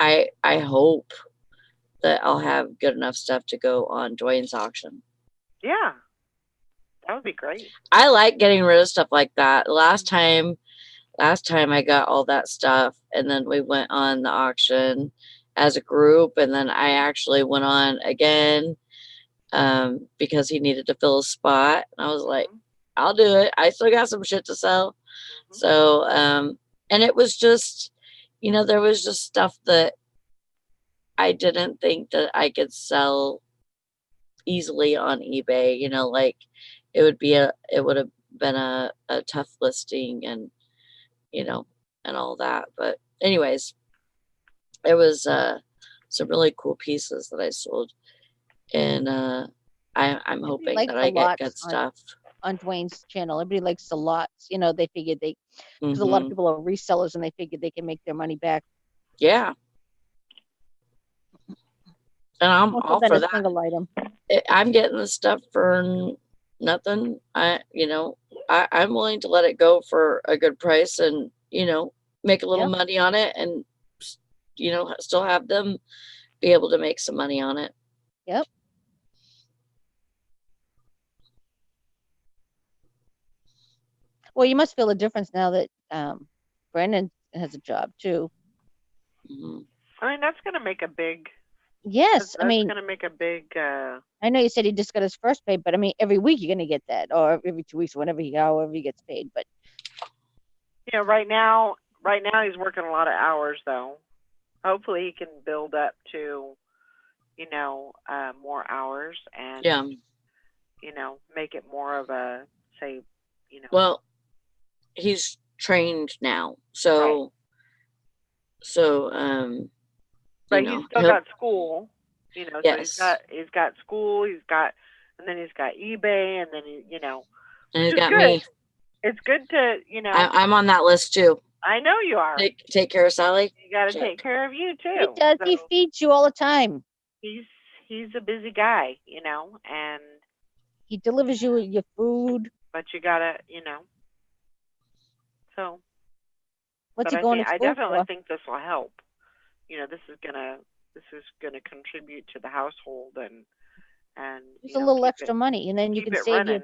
I hope that I'll have good enough stuff to go on Dwayne's auction. Yeah. That would be great. I like getting rid of stuff like that. Last time I got all that stuff, and then we went on the auction as a group, and then I actually went on again because he needed to fill a spot. And I was like, I'll do it. I still got some shit to sell. So and it was just, there was just stuff that I didn't think that I could sell easily on eBay, like it would have been a tough listing and, and all that. But anyways, it was some really cool pieces that I sold. And I'm hoping likes that the I get lots good stuff. On Dwayne's channel. Everybody likes the lots. They figured because a lot of Mhm. people are resellers and they figured they can make their money back. Yeah. And I'm More so all than for a that. single item. I'm getting the stuff for nothing. I'm willing to let it go for a good price and, make a little Yep. money on it and, still have them be able to make some money on it. Yep. Well, you must feel a difference now that Brandon has a job too. Mhm. I mean, that's gonna make a big. Yes, That's gonna make a big. I know you said he just got his first pay, but I mean, every week you're gonna get that, or every 2 weeks, however he gets paid. But Right now he's working a lot of hours though. Hopefully he can build up to, more hours and. Yeah. Make it more of a say. Well, he's trained now, so Right. so But he's still got school. Yes. So he's got school. And then he's got eBay, and then and he's which is got good. me. It's good to I'm on that list too. I know you are. Take care of Sally. You got to Check. take care of you too. he does. He feeds you all the time. He's a busy guy, and He delivers you your food. but you gotta, so. What's But he going to I school definitely for? think this will help. This is gonna contribute to the household and It's a little keep extra money, and then you keep can it save running.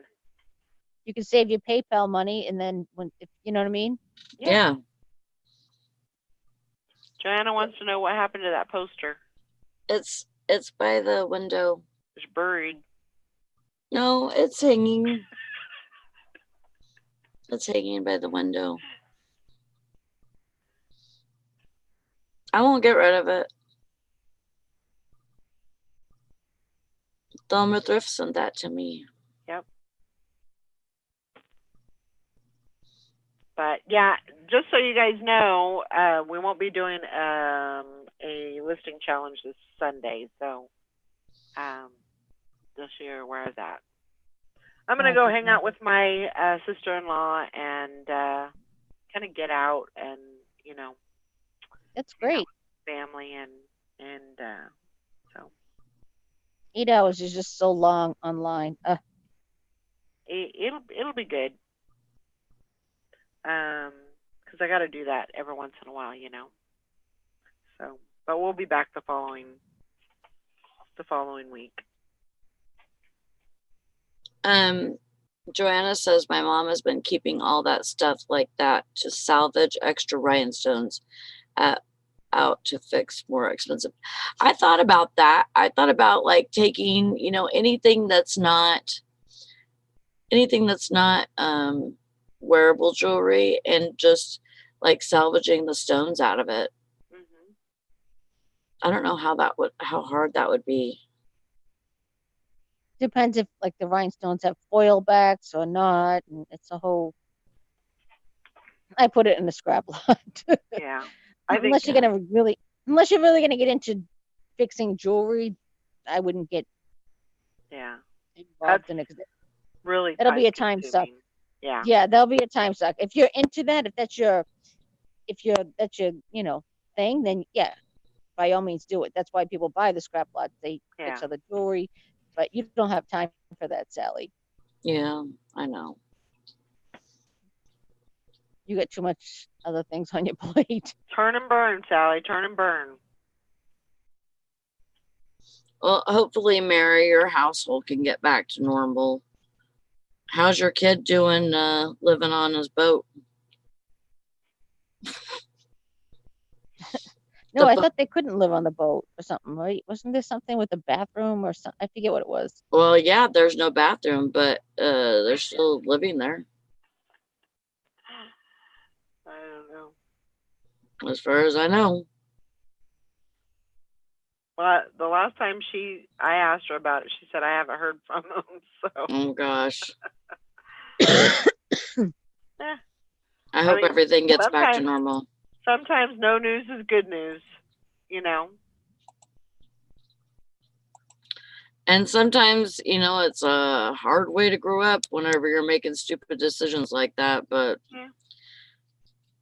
you can save your PayPal money, and then if you know what I mean. Yeah. Joanna wants to know what happened to that poster. It's by the window. It's buried. No, it's hanging. It's hanging by the window. I won't get rid of it. Thelma Thrift sent that to me. Yep. But yeah, just so you guys know, we won't be doing a listing challenge this Sunday, so just so you're aware of that. I'm gonna go hang out with my sister-in-law and kind of get out and That's great. family and so 8 hours is just so long online. it'll be good. Because I got to do that every once in a while, So, but we'll be back the following week. Joanna says my mom has been keeping all that stuff like that to salvage extra rhinestones out to fix more expensive. I thought about that. I thought about like taking, anything that's not wearable jewelry and just like salvaging the stones out of it. Mm-hmm. I don't know how hard that would be. Depends if like the rhinestones have foil backs or not, and it's a whole. I put it in the scrap lot. Yeah. I think unless you're really gonna get into fixing jewelry, I wouldn't get yeah. involved in it. 'Cause Really that'll be a time suck. consuming. Yeah. Yeah, that'll be a time suck. If you're into that, if that's your thing, then yeah, by all means do it. That's why people buy the scrap lots. They Yeah. fix other jewelry, but you don't have time for that, Sally. Yeah, I know. You got too much other things on your plate. Turn and burn, Sally. Turn and burn. Well, hopefully, Mary, your household can get back to normal. How's your kid doing living on his boat? No, I thought they couldn't live on the boat or something, right? Wasn't there something with the bathroom or something? I forget what it was. Well, yeah, there's no bathroom, but they're still living there. I don't know. As far as I know. Well, the last time I asked her about it, she said I haven't heard from them. So. Oh gosh. Eh, I hope everything gets back to sometimes- normal. Sometimes no news is good news, And sometimes, it's a hard way to grow up whenever you're making stupid decisions like that. But Yeah.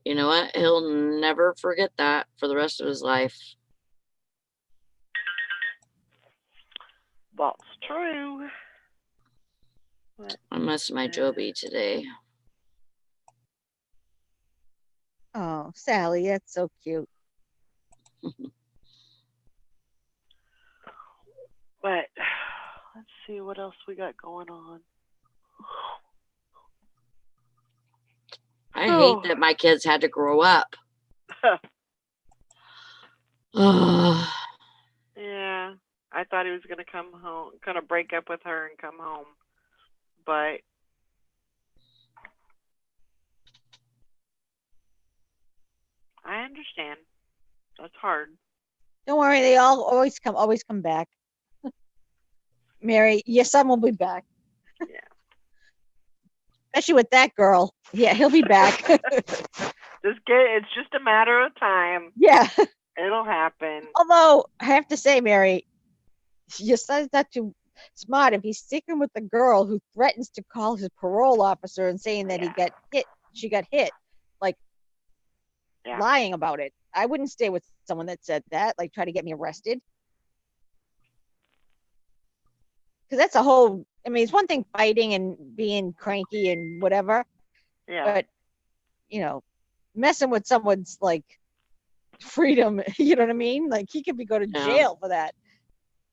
you know what? He'll never forget that for the rest of his life. That's true. I miss my Joby today. Oh, Sally, that's so cute. But let's see what else we got going on. I hate that my kids had to grow up. Yeah, I thought he was gonna come home, gonna break up with her and come home, but I understand. That's hard. Don't worry, they always come back. Mary, your son will be back. Yeah. Especially with that girl. Yeah, he'll be back. It's just a matter of time. Yeah. It'll happen. Although I have to say, Mary, your son's not too smart if he's sticking with the girl who threatens to call his parole officer and saying that she got hit, like lying about it. I wouldn't stay with someone that said that, like try to get me arrested. Because that's a whole, it's one thing fighting and being cranky and whatever. Yeah. But, messing with someone's like freedom, you know what I mean? Like he could go to jail for that.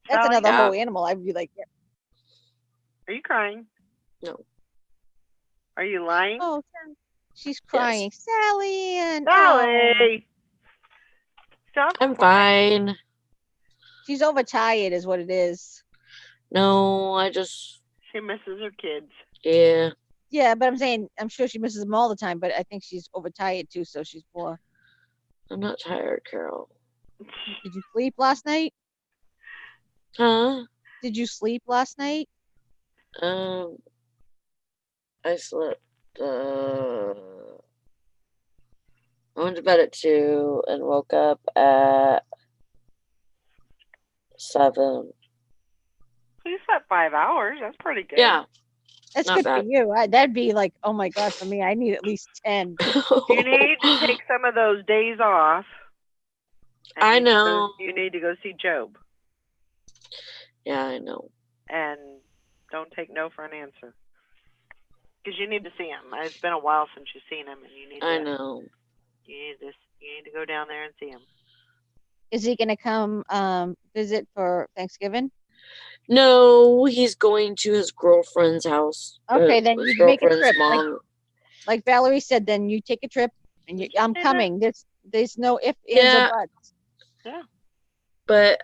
That's another whole animal. I'd be like, Are you crying? No. Are you lying? Oh, she's crying. Yes. Sally and Sally. Stop. I'm fine. She's overtired is what it is. No, she misses her kids. Yeah. Yeah, but I'm sure she misses them all the time, but I think she's overtired too, so she's poor. I'm not tired, Carol. Did you sleep last night? Huh? Did you sleep last night? I slept. I went to bed at 2 and woke up at 7. You slept 5 hours. That's pretty good. Yeah. That's not good bad. for you. That'd be like, oh my God, for me, I need at least 10. You need to take some of those days off. I know. You need to go see Job. Yeah, I know. And don't take no for an answer. Because you need to see him. It's been a while since you've seen him, and you need. I know. You need to go down there and see him. Is he gonna come visit for Thanksgiving? No, he's going to his girlfriend's house. Okay, then his you make a girlfriend's trip. mom. Like Valerie said, then you take a trip and I'm Yeah. coming. There's no if, ands, Yeah. or buts. Yeah. But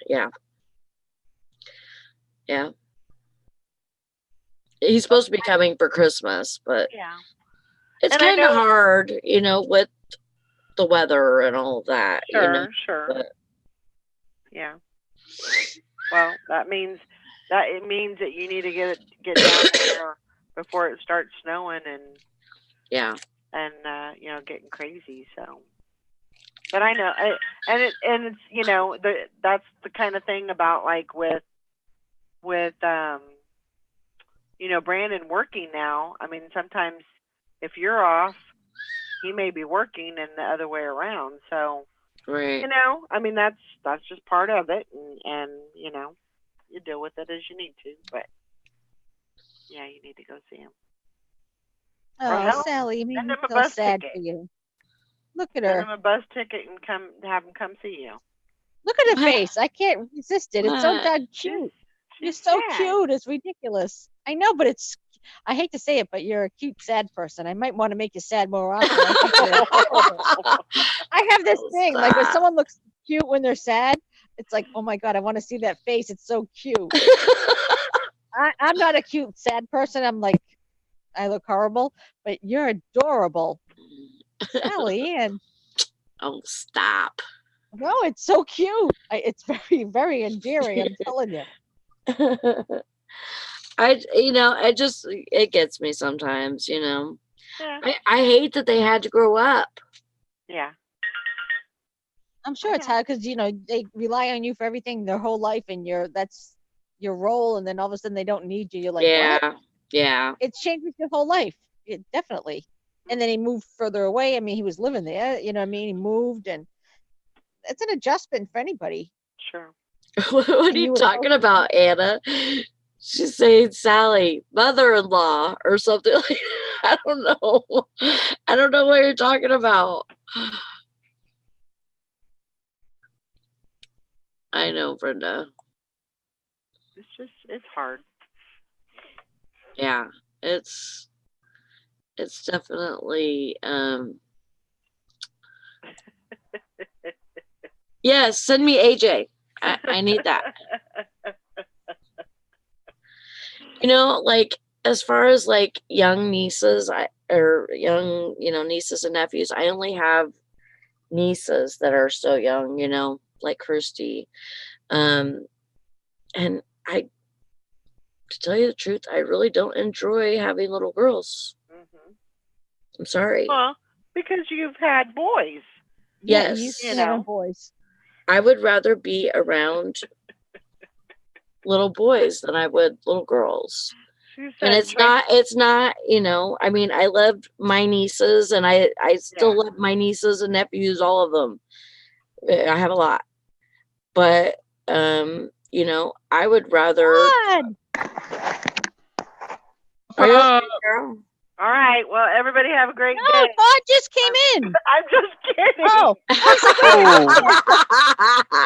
yeah. Yeah. He's supposed to be coming for Christmas, but Yeah. it's And I kind of know- hard, with the weather and all that, Sure. but Yeah. Well, that means that you need to get down there before it starts snowing and yeah. getting crazy. So, but I know, it's that's the kind of thing about like with Brandon working now. I mean, sometimes if you're off, he may be working, and the other way around. So, Right. I mean, that's just part of it, and you deal with it as you need to. But yeah, you need to go see him. Oh, hell, Sally, you made send me him a feel bus sad ticket. for you. Look at Send her. him a bus ticket and have him come see you. Look at her What? face. I can't resist it. It's so What? darn cute. You're She's so sad. cute. It's ridiculous. I know, but I hate to say it, but you're a cute, sad person. I might want to make you sad more often. I think you're adorable. I have this Oh, thing, like when stop. someone looks cute when they're sad, it's like, oh my God, I want to see that face. It's so cute. I'm not a cute, sad person. I'm like, I look horrible, but you're adorable. Sally Ann. Oh, stop. No, it's so cute. It's very, very endearing. I'm telling you. It gets me sometimes, Yeah. I hate that they had to grow up. Yeah. I'm sure it's hard because they rely on you for everything their whole life, and that's your role, and then all of a sudden they don't need you. You're like, Yeah. what? Yeah. It's changed your whole life. Definitely. And then he moved further away. I mean, he was living there. You know what I mean? He moved, and it's an adjustment for anybody. Sure. What are And you you were talking both- about, Anna? She's saying Sally, mother-in-law, or something like that. I don't know. I don't know what you're talking about. I know, Brenda. It's hard. Yeah, it's definitely yes, send me AJ. I need that. Like as far as like young nieces, nieces and nephews, I only have nieces that are so young, like Kirsty. And to tell you the truth, I really don't enjoy having little girls. Mm-hmm. I'm sorry. Well, because you've had boys. Yeah, Yes. you know, boys. I would rather be around little boys than I would little girls. And it's not, I mean, I love my nieces and I still love my nieces and nephews, all of them. I have a lot. But, I would rather. Are you okay, Carol? All right. Well, everybody have a great No, day. Todd just came in. I'm just kidding. Oh, I was like, wait a minute.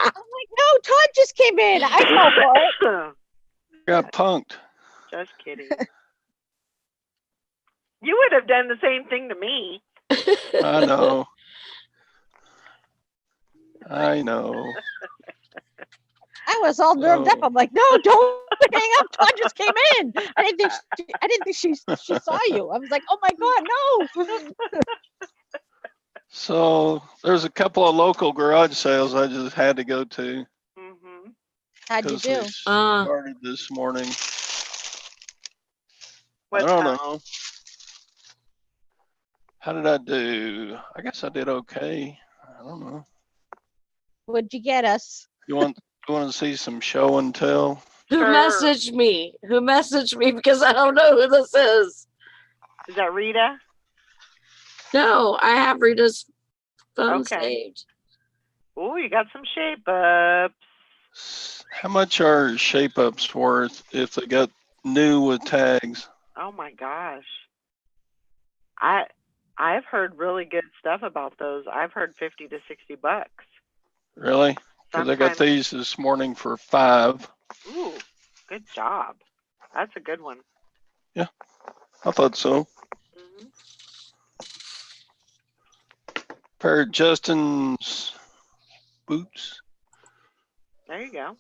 I'm like, no, Todd just came in. I fell for it. Got punked. Just kidding. You would have done the same thing to me. I know. I know. I was all nerved up. I'm like, no, don't hang up. Todd just came in. I didn't think she saw you. I was like, oh my God, no. So there's a couple of local garage sales I just had to go to. Mm-hmm. How'd you 'cause they do? started this morning. I What don't time? know. How did I do? I guess I did okay. I don't know. What'd you get us? You want to see some show and tell? Who Sure. messaged me? Because I don't know who this is. Is that Rita? No, I have Rita's phone Okay. saved. Oh, you got some shape ups. How much are shape ups worth if they got new with tags? Oh my gosh. I've heard really good stuff about those. I've heard $50 to $60. Really? Cause I got Sometimes. these this morning for $5. Ooh, good job. That's a good one. I thought so. Hmm. Pair of Justin's boots. There you go.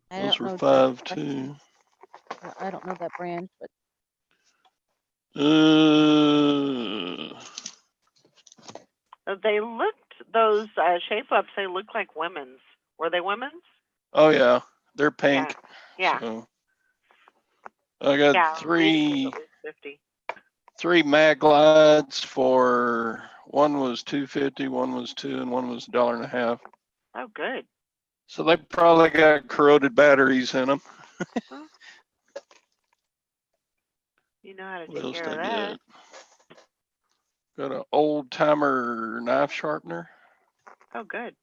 I Those don't were know. 5 that- too. I don't know that brand, but They looked, those shape ups, they look like women's. Were they women's? Oh yeah, they're pink. Yeah. So I got Yeah. Lady was three at least 50. mag lights for one was $2.50, one was $2, and one was $1.50. Oh, good. So they probably got corroded batteries in them. Well, you know how to What take else care did of I that. get? Got an old timer knife sharpener. Oh, good.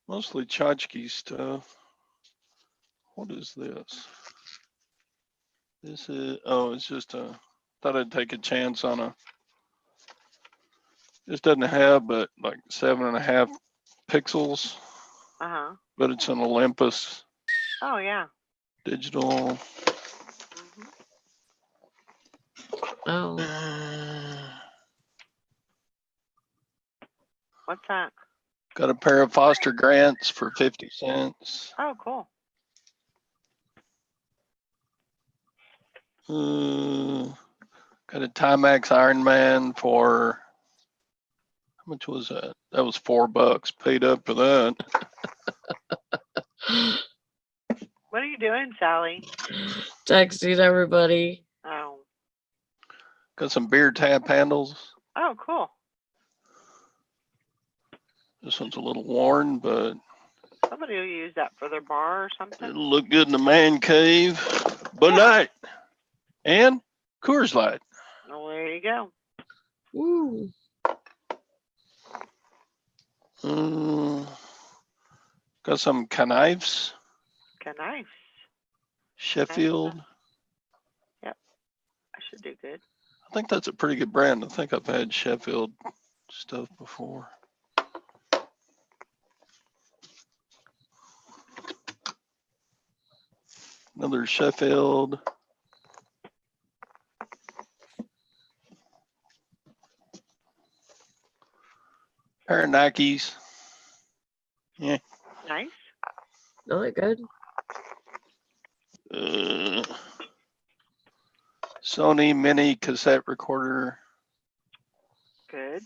Mostly tchotchke stuff. What is this? This is, oh, it's just a, thought I'd take a chance on a, this doesn't have but like 7.5 pixels, Uh-huh. but it's an Olympus Oh, yeah. digital. Hmm. Oh, What's that? Got a pair of Foster Grants for 50 cents. Oh, cool. Got a Timex Ironman for, how much was that? That was $4. Paid up for that. What are you doing, Sally? texting everybody. Oh. Got some beer tap handles. Oh, cool. This one's a little worn, but Somebody will use that for their bar or something. it'll look good in the man cave. Bud Yeah. Light and Coors Light. Oh, there you go. Woo. Got some knives, Okay, nice. Sheffield. Yep. I should do good. I think that's a pretty good brand. I think I've had Sheffield stuff before. Another Sheffield. Pair of Nikes. Yeah. Nice. Really good. Sony mini cassette recorder. Good.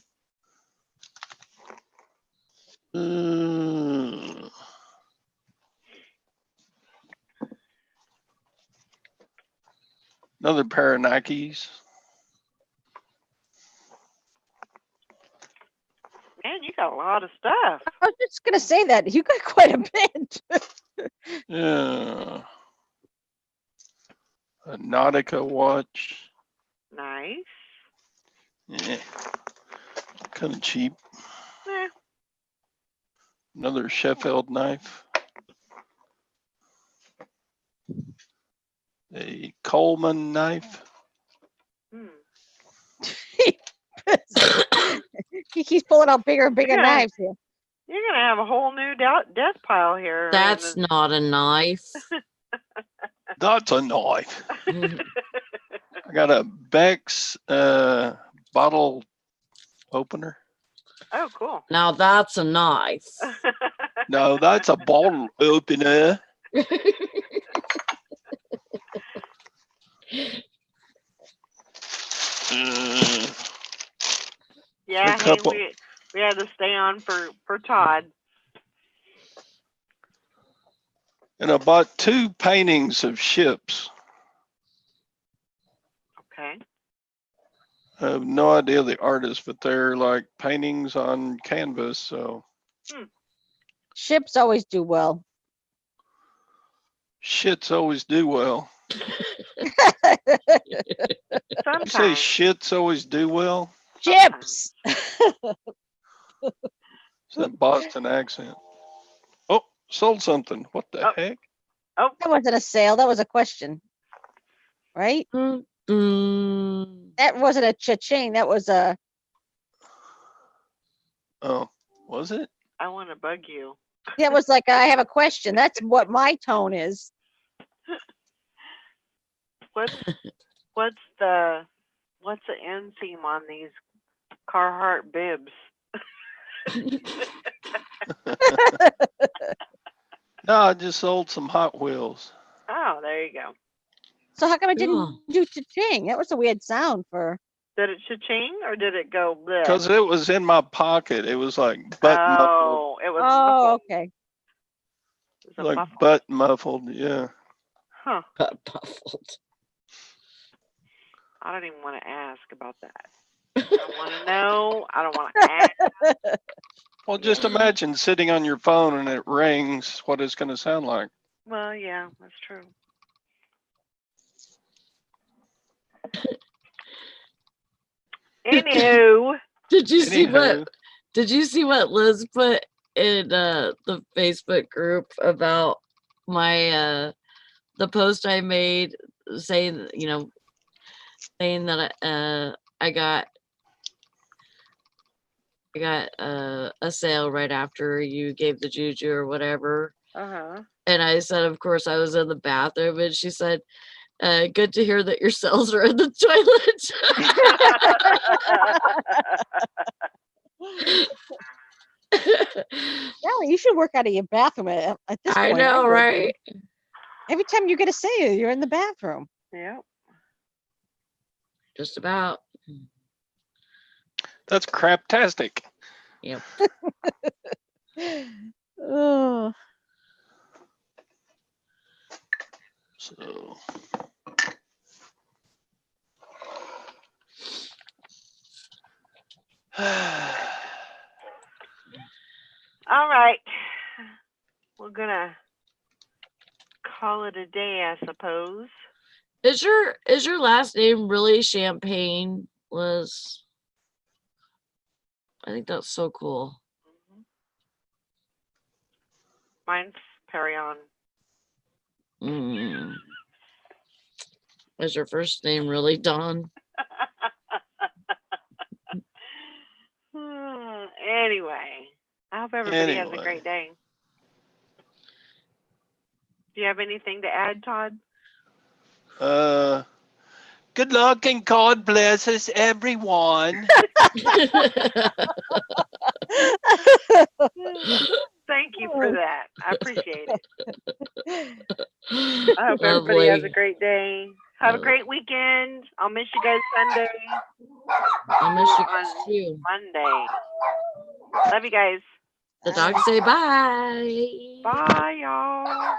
Another pair of Nikes. Man, you got a lot of stuff. I was just gonna say that you got quite a bit. Yeah. A Nautica watch. Nice. Yeah. Kind of cheap. Eh. Another Sheffield knife. A Coleman knife. He keeps pulling out bigger and bigger Yeah. knives here. You're going to have a whole new death pile here. That's not a knife. That's a knife. I got a Beck's bottle opener. Oh, cool. Now that's a knife. No, that's a bottle opener. Yeah, A hey, couple. we had to stay on for Todd. And I bought 2 paintings of ships. Okay. I have no idea the artist, but they're like paintings on canvas. So Ships always do well. shits always do well. You say Sometimes. shits always do well? Ships. It's that Boston accent. Oh, sold something. What the Oh. heck? Oh, That wasn't a sale. That was a question, right? Mm. That wasn't a cha-ching. That was a. Oh, was it? I want to bug you. It was like, I have a question. That's what my tone is. What's the end theme on these Carhartt bibs? No, I just sold some Hot Wheels. Oh, there you go. So how come it Cool. didn't do cha-ching? That was a weird sound for. Did it cha-ching or did it go bleh? Because it was in my pocket. It was like butt muffled. Oh, it was Oh, muffled. okay. It was a Like muffled. butt muffled, yeah. Huh. Muffled. I don't even want to ask about that. I don't want to know. I don't want to ask. Well, just imagine sitting on your phone and it rings, what it's going to sound like. Well, yeah, that's true. Anywho, Did you see Anywho. what? Did you see what Liz put in the Facebook group about my the post I made saying saying that I got a sale right after you gave the juju or whatever, uh-huh. and I said, of course, I was in the bathroom, and she said, good to hear that your cells are in the toilet. Sally, you should work out of your bathroom at this I point. know, would. right? Every time you get a sale, you're in the bathroom. Yeah. Just about. That's craptastic. Yep. Oh, So. All right. We're gonna call it a day, I suppose. Is your last name really Champagne, Liz? I think that's so cool. Mine's Perion. Is your first name really Dawn? Anyway, I hope everybody has a great day. Do you have anything to add, Todd? Good luck and God bless us, everyone. Thank you for that. I appreciate it. I hope everybody has a great day. Have a great weekend. I'll miss you guys Sunday. I'll miss you guys too. Monday. Love you guys. The dogs say bye. Bye, y'all.